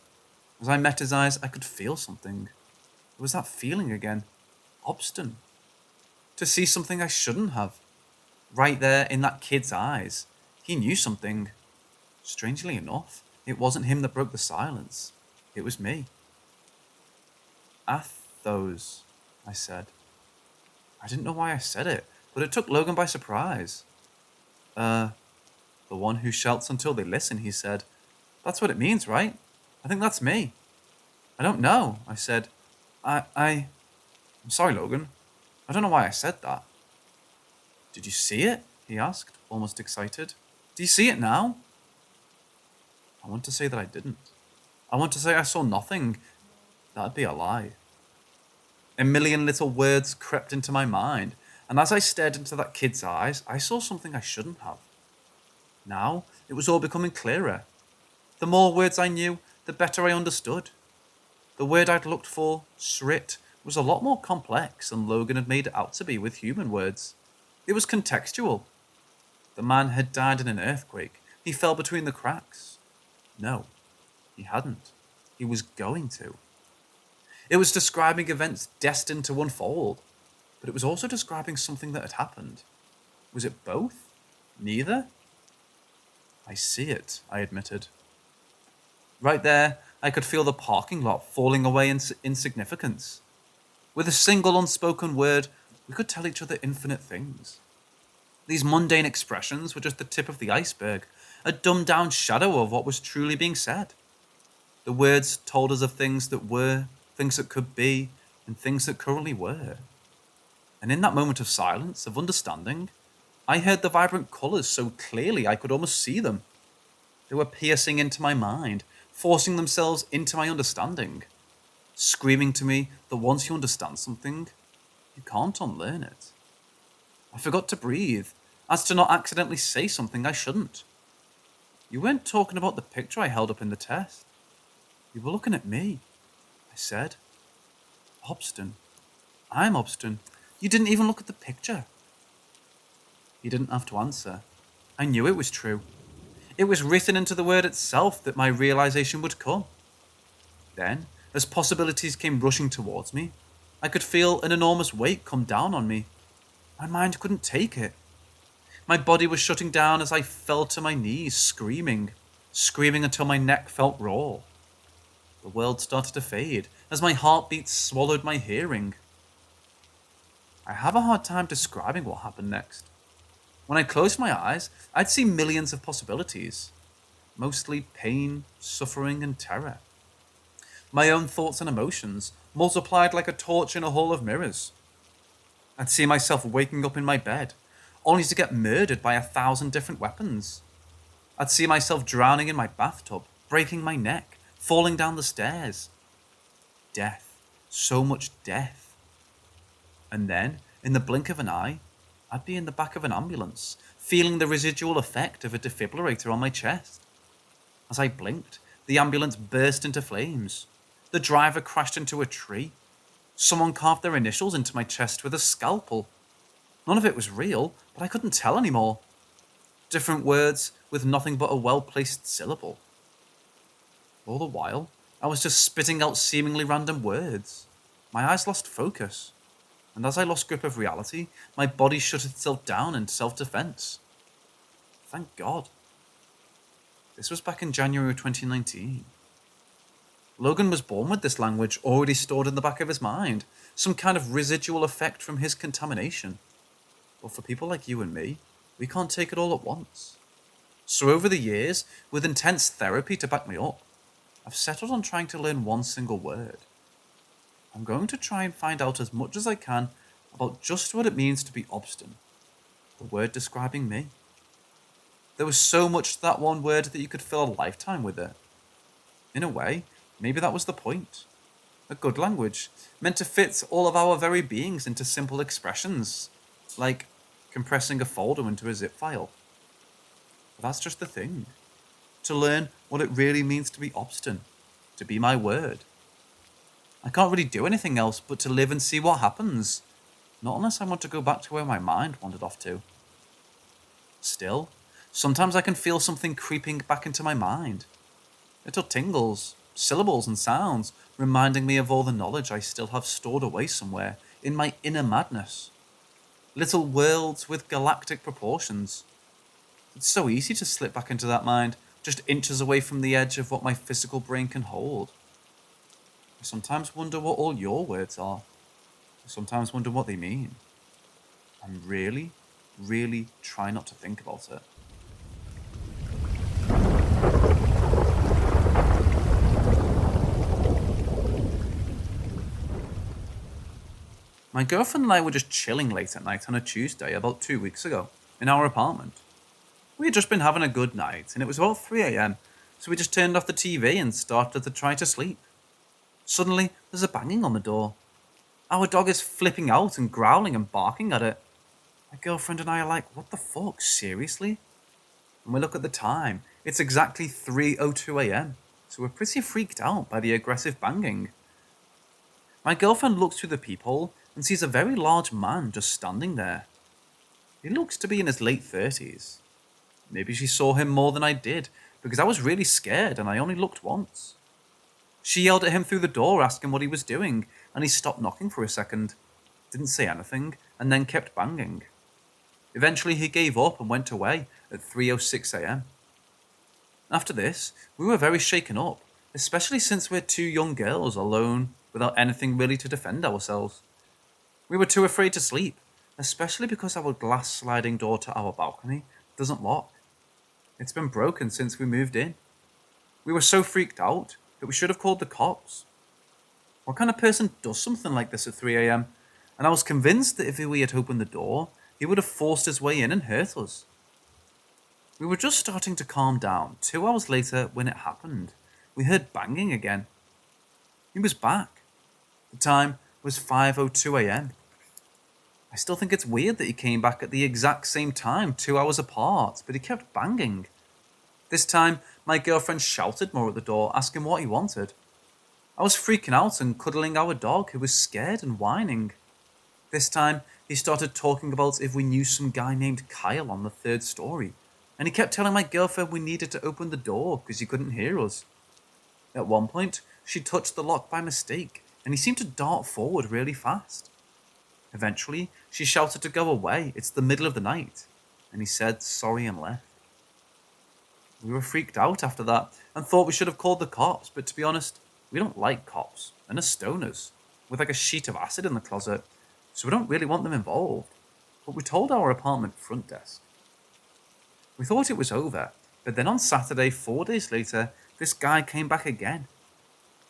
As I met his eyes, I could feel something. It was that feeling again. Obstinate. To see something I shouldn't have. Right there in that kid's eyes. He knew something. Strangely enough, it wasn't him that broke the silence. It was me. "Athos," I said. I didn't know why I said it, but it took Logan by surprise. The one who shouts until they listen," he said. "That's what it means, right? I think that's me." "I don't know," I said. I'm sorry, Logan. I don't know why I said that." "Did you see it?" he asked, almost excited. "Do you see it now?" I want to say that I didn't. I want to say I saw nothing. That'd be a lie. A million little words crept into my mind, and as I stared into that kid's eyes, I saw something I shouldn't have. Now, it was all becoming clearer. The more words I knew, the better I understood. The word I'd looked for, srit, was a lot more complex than Logan had made it out to be with human words. It was contextual. The man had died in an earthquake. He fell between the cracks. No, he hadn't. He was going to. It was describing events destined to unfold, but it was also describing something that had happened. Was it both? Neither? "I see it," I admitted. Right there, I could feel the parking lot falling away in insignificance. With a single unspoken word, we could tell each other infinite things. These mundane expressions were just the tip of the iceberg, a dumbed-down shadow of what was truly being said. The words told us of things that were, things that could be, and things that currently were. And in that moment of silence, of understanding, I heard the vibrant colours so clearly I could almost see them. They were piercing into my mind, forcing themselves into my understanding, screaming to me that once you understand something, you can't unlearn it. I forgot to breathe, as to not accidentally say something I shouldn't. "You weren't talking about the picture I held up in the test. You were looking at me," I said. "Obstin. I'm Obstin. You didn't even look at the picture." He didn't have to answer. I knew it was true. It was written into the word itself that my realization would come. Then, as possibilities came rushing towards me, I could feel an enormous weight come down on me. My mind couldn't take it. My body was shutting down as I fell to my knees, screaming until my neck felt raw. The world started to fade as my heartbeat swallowed my hearing. I have a hard time describing what happened next. When I closed my eyes, I'd see millions of possibilities. Mostly pain, suffering, and terror. My own thoughts and emotions multiplied like a torch in a hall of mirrors. I'd see myself waking up in my bed, only to get murdered by 1,000 different weapons. I'd see myself drowning in my bathtub, breaking my neck, falling down the stairs. Death. So much death. And then, in the blink of an eye, I'd be in the back of an ambulance, feeling the residual effect of a defibrillator on my chest. As I blinked, the ambulance burst into flames. The driver crashed into a tree. Someone carved their initials into my chest with a scalpel. None of it was real, but I couldn't tell anymore. Different words with nothing but a well-placed syllable. All the while, I was just spitting out seemingly random words. My eyes lost focus, and as I lost grip of reality, my body shut itself down in self-defense. Thank God. This was back in January 2019. Logan was born with this language already stored in the back of his mind, some kind of residual effect from his contamination. But for people like you and me, we can't take it all at once. So over the years, with intense therapy to back me up, I've settled on trying to learn one single word. I'm going to try and find out as much as I can about just what it means to be obstinate, the word describing me. There was so much to that one word that you could fill a lifetime with it. In a way, maybe that was the point. A good language, meant to fit all of our very beings into simple expressions, like compressing a folder into a zip file. But that's just the thing. To learn what it really means to be obstinate, to be my word. I can't really do anything else but to live and see what happens, not unless I want to go back to where my mind wandered off to. Still, sometimes I can feel something creeping back into my mind. Little tingles, syllables and sounds, reminding me of all the knowledge I still have stored away somewhere in my inner madness. Little worlds with galactic proportions. It's so easy to slip back into that mind, just inches away from the edge of what my physical brain can hold. I sometimes wonder what all your words are. I sometimes wonder what they mean. And really, really try not to think about it. My girlfriend and I were just chilling late at night on a Tuesday about 2 weeks ago, in our apartment. We had just been having a good night, and it was about 3 a.m, so we just turned off the TV and started to try to sleep. Suddenly, there's a banging on the door. Our dog is flipping out and growling and barking at it. My girlfriend and I are like, what the fuck, seriously? And we look at the time, it's exactly 3:02 a.m, so we're pretty freaked out by the aggressive banging. My girlfriend looks through the peephole and sees a very large man just standing there. He looks to be in his late 30s. Maybe she saw him more than I did, because I was really scared and I only looked once. She yelled at him through the door asking what he was doing, and he stopped knocking for a second, didn't say anything, and then kept banging. Eventually he gave up and went away at 3:06 a.m. After this, we were very shaken up, especially since we're two young girls alone without anything really to defend ourselves. We were too afraid to sleep, especially because our glass sliding door to our balcony doesn't lock. It's been broken since we moved in. We were so freaked out that we should have called the cops. What kind of person does something like this at 3 a.m? And I was convinced that if we had opened the door, he would have forced his way in and hurt us. We were just starting to calm down 2 hours later when it happened. We heard banging again. He was back. The time was 5:02 a.m. I still think it's weird that he came back at the exact same time, 2 hours apart, but he kept banging. This time, my girlfriend shouted more at the door, asking what he wanted. I was freaking out and cuddling our dog, who was scared and whining. This time, he started talking about if we knew some guy named Kyle on the 3rd story, and he kept telling my girlfriend we needed to open the door because he couldn't hear us. At one point, she touched the lock by mistake, and he seemed to dart forward really fast. Eventually, she shouted to go away, it's the middle of the night, and he said sorry and left. We were freaked out after that and thought we should have called the cops, but to be honest, we don't like cops, and are stoners, with like a sheet of acid in the closet, so we don't really want them involved. But we told our apartment front desk. We thought it was over, but then on Saturday, 4 days later, this guy came back again.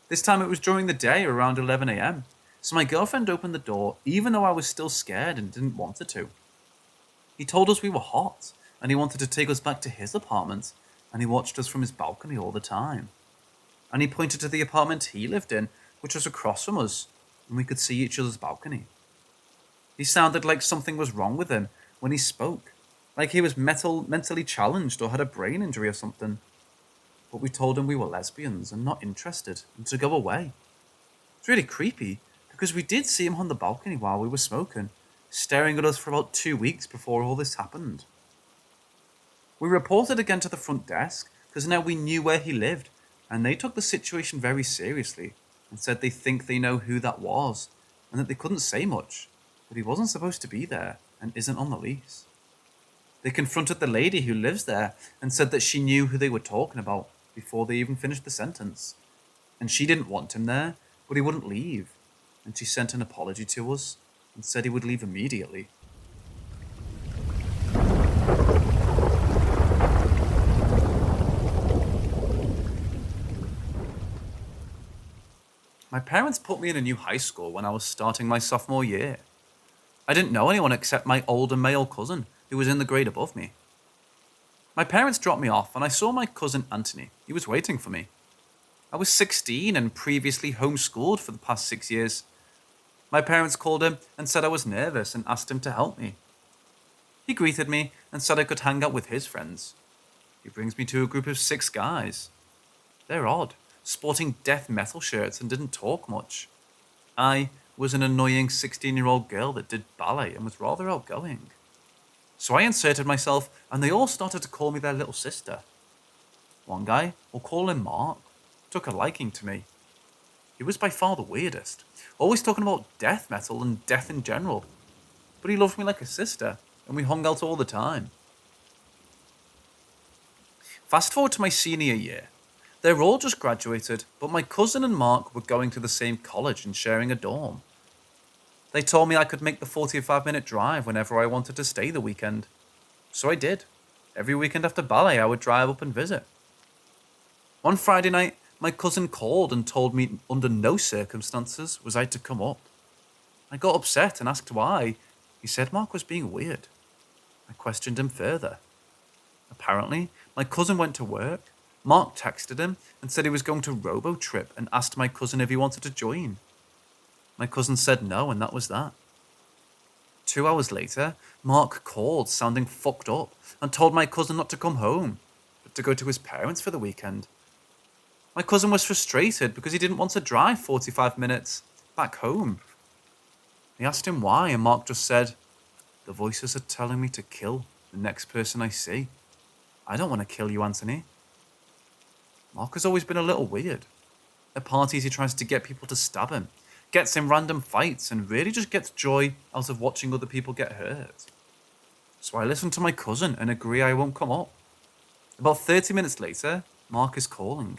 This time it was during the day around 11 a.m, so my girlfriend opened the door even though I was still scared and didn't want her to. He told us we were hot, and he wanted to take us back to his apartment, and he watched us from his balcony all the time. And he pointed to the apartment he lived in, which was across from us, and we could see each other's balcony. He sounded like something was wrong with him when he spoke. like he was mentally challenged or had a brain injury or something. But we told him we were lesbians and not interested and to go away. It's really creepy because we did see him on the balcony while we were smoking, staring at us for about 2 weeks before all this happened. We reported again to the front desk because now we knew where he lived, and they took the situation very seriously and said they think they know who that was and that they couldn't say much, but he wasn't supposed to be there and isn't on the lease. They confronted the lady who lives there and said that she knew who they were talking about before they even finished the sentence. And she didn't want him there, but he wouldn't leave. And she sent an apology to us and said he would leave immediately. My parents put me in a new high school when I was starting my sophomore year. I didn't know anyone except my older male cousin, who was in the grade above me. My parents dropped me off and I saw my cousin Anthony. He was waiting for me. I was 16 and previously homeschooled for the past 6 years. My parents called him and said I was nervous and asked him to help me. He greeted me and said I could hang out with his friends. He brings me to a group of 6 guys. They're odd, sporting death metal shirts and didn't talk much. I was an annoying 16-year-old girl that did ballet and was rather outgoing. So I inserted myself and they all started to call me their little sister. One guy, we'll call him Mark, took a liking to me. He was by far the weirdest, always talking about death metal and death in general. But he loved me like a sister, and we hung out all the time. Fast forward to my senior year. They're all just graduated, but my cousin and Mark were going to the same college and sharing a dorm. They told me I could make the 45-minute drive whenever I wanted to stay the weekend. So I did. Every weekend after ballet, I would drive up and visit. One Friday night, my cousin called and told me under no circumstances was I to come up. I got upset and asked why. He said Mark was being weird. I questioned him further. Apparently, my cousin went to work. Mark texted him and said he was going to robo trip and asked my cousin if he wanted to join. My cousin said no, and that was that. 2 hours later, Mark called sounding fucked up and told my cousin not to come home, but to go to his parents for the weekend. My cousin was frustrated because he didn't want to drive 45 minutes back home. He asked him why, and Mark just said, "The voices are telling me to kill the next person I see. I don't want to kill you, Anthony." Mark has always been a little weird. At parties, he tries to get people to stab him, gets in random fights, and really just gets joy out of watching other people get hurt. So I listen to my cousin and agree I won't come up. About 30 minutes later, Mark is calling.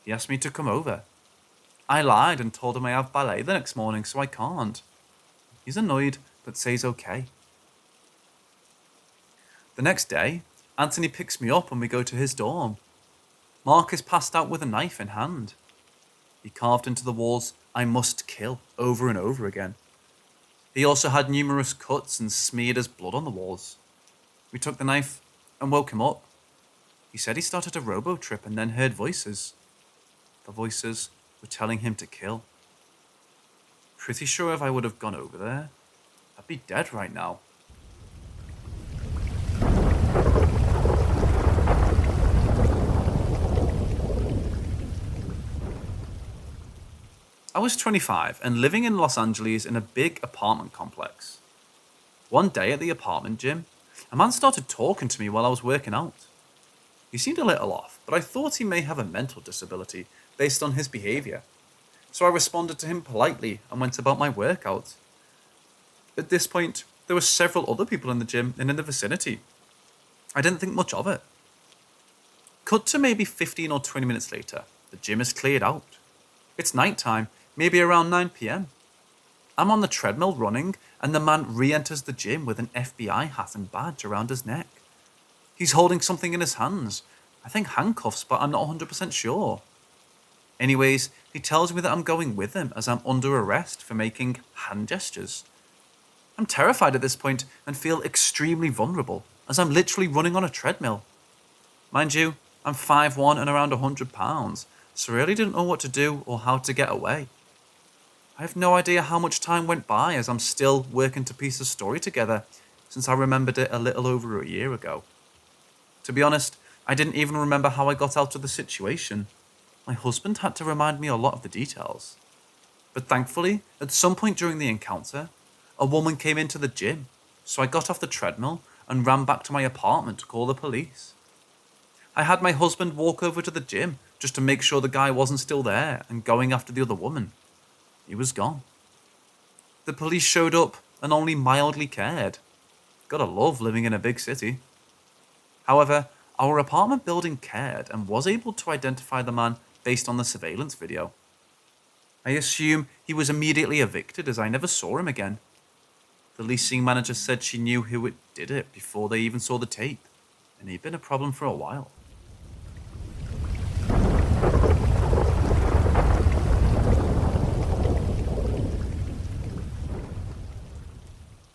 He asked me to come over. I lied and told him I have ballet the next morning, so I can't. He's annoyed, but says okay. The next day, Anthony picks me up and we go to his dorm. Mark is passed out with a knife in hand. He carved into the walls, "I must kill," over and over again. He also had numerous cuts and smeared his blood on the walls. We took the knife and woke him up. He said he started a robo-trip and then heard voices. The voices were telling him to kill. Pretty sure if I would have gone over there, I'd be dead right now. I was 25 and living in Los Angeles in a big apartment complex. One day at the apartment gym, a man started talking to me while I was working out. He seemed a little off, but I thought he may have a mental disability based on his behaviour. So I responded to him politely and went about my workout. At this point, there were several other people in the gym and in the vicinity. I didn't think much of it. Cut to maybe 15 or 20 minutes later, the gym is cleared out. It's night time, maybe around 9 p.m. I'm on the treadmill running, and the man re-enters the gym with an FBI hat and badge around his neck. He's holding something in his hands. I think handcuffs, but I'm not 100% sure. Anyways, he tells me that I'm going with him as I'm under arrest for making hand gestures. I'm terrified at this point and feel extremely vulnerable as I'm literally running on a treadmill. Mind you, I'm 5'1" and around 100 pounds, so I really didn't know what to do or how to get away. I have no idea how much time went by as I'm still working to piece the story together, since I remembered it a little over a year ago. To be honest, I didn't even remember how I got out of the situation. My husband had to remind me a lot of the details. But thankfully, at some point during the encounter, a woman came into the gym, so I got off the treadmill and ran back to my apartment to call the police. I had my husband walk over to the gym just to make sure the guy wasn't still there and going after the other woman. He was gone. The police showed up and only mildly cared. Gotta love living in a big city. However, our apartment building cared and was able to identify the man based on the surveillance video. I assume he was immediately evicted as I never saw him again. The leasing manager said she knew who did it before they even saw the tape, and he'd been a problem for a while.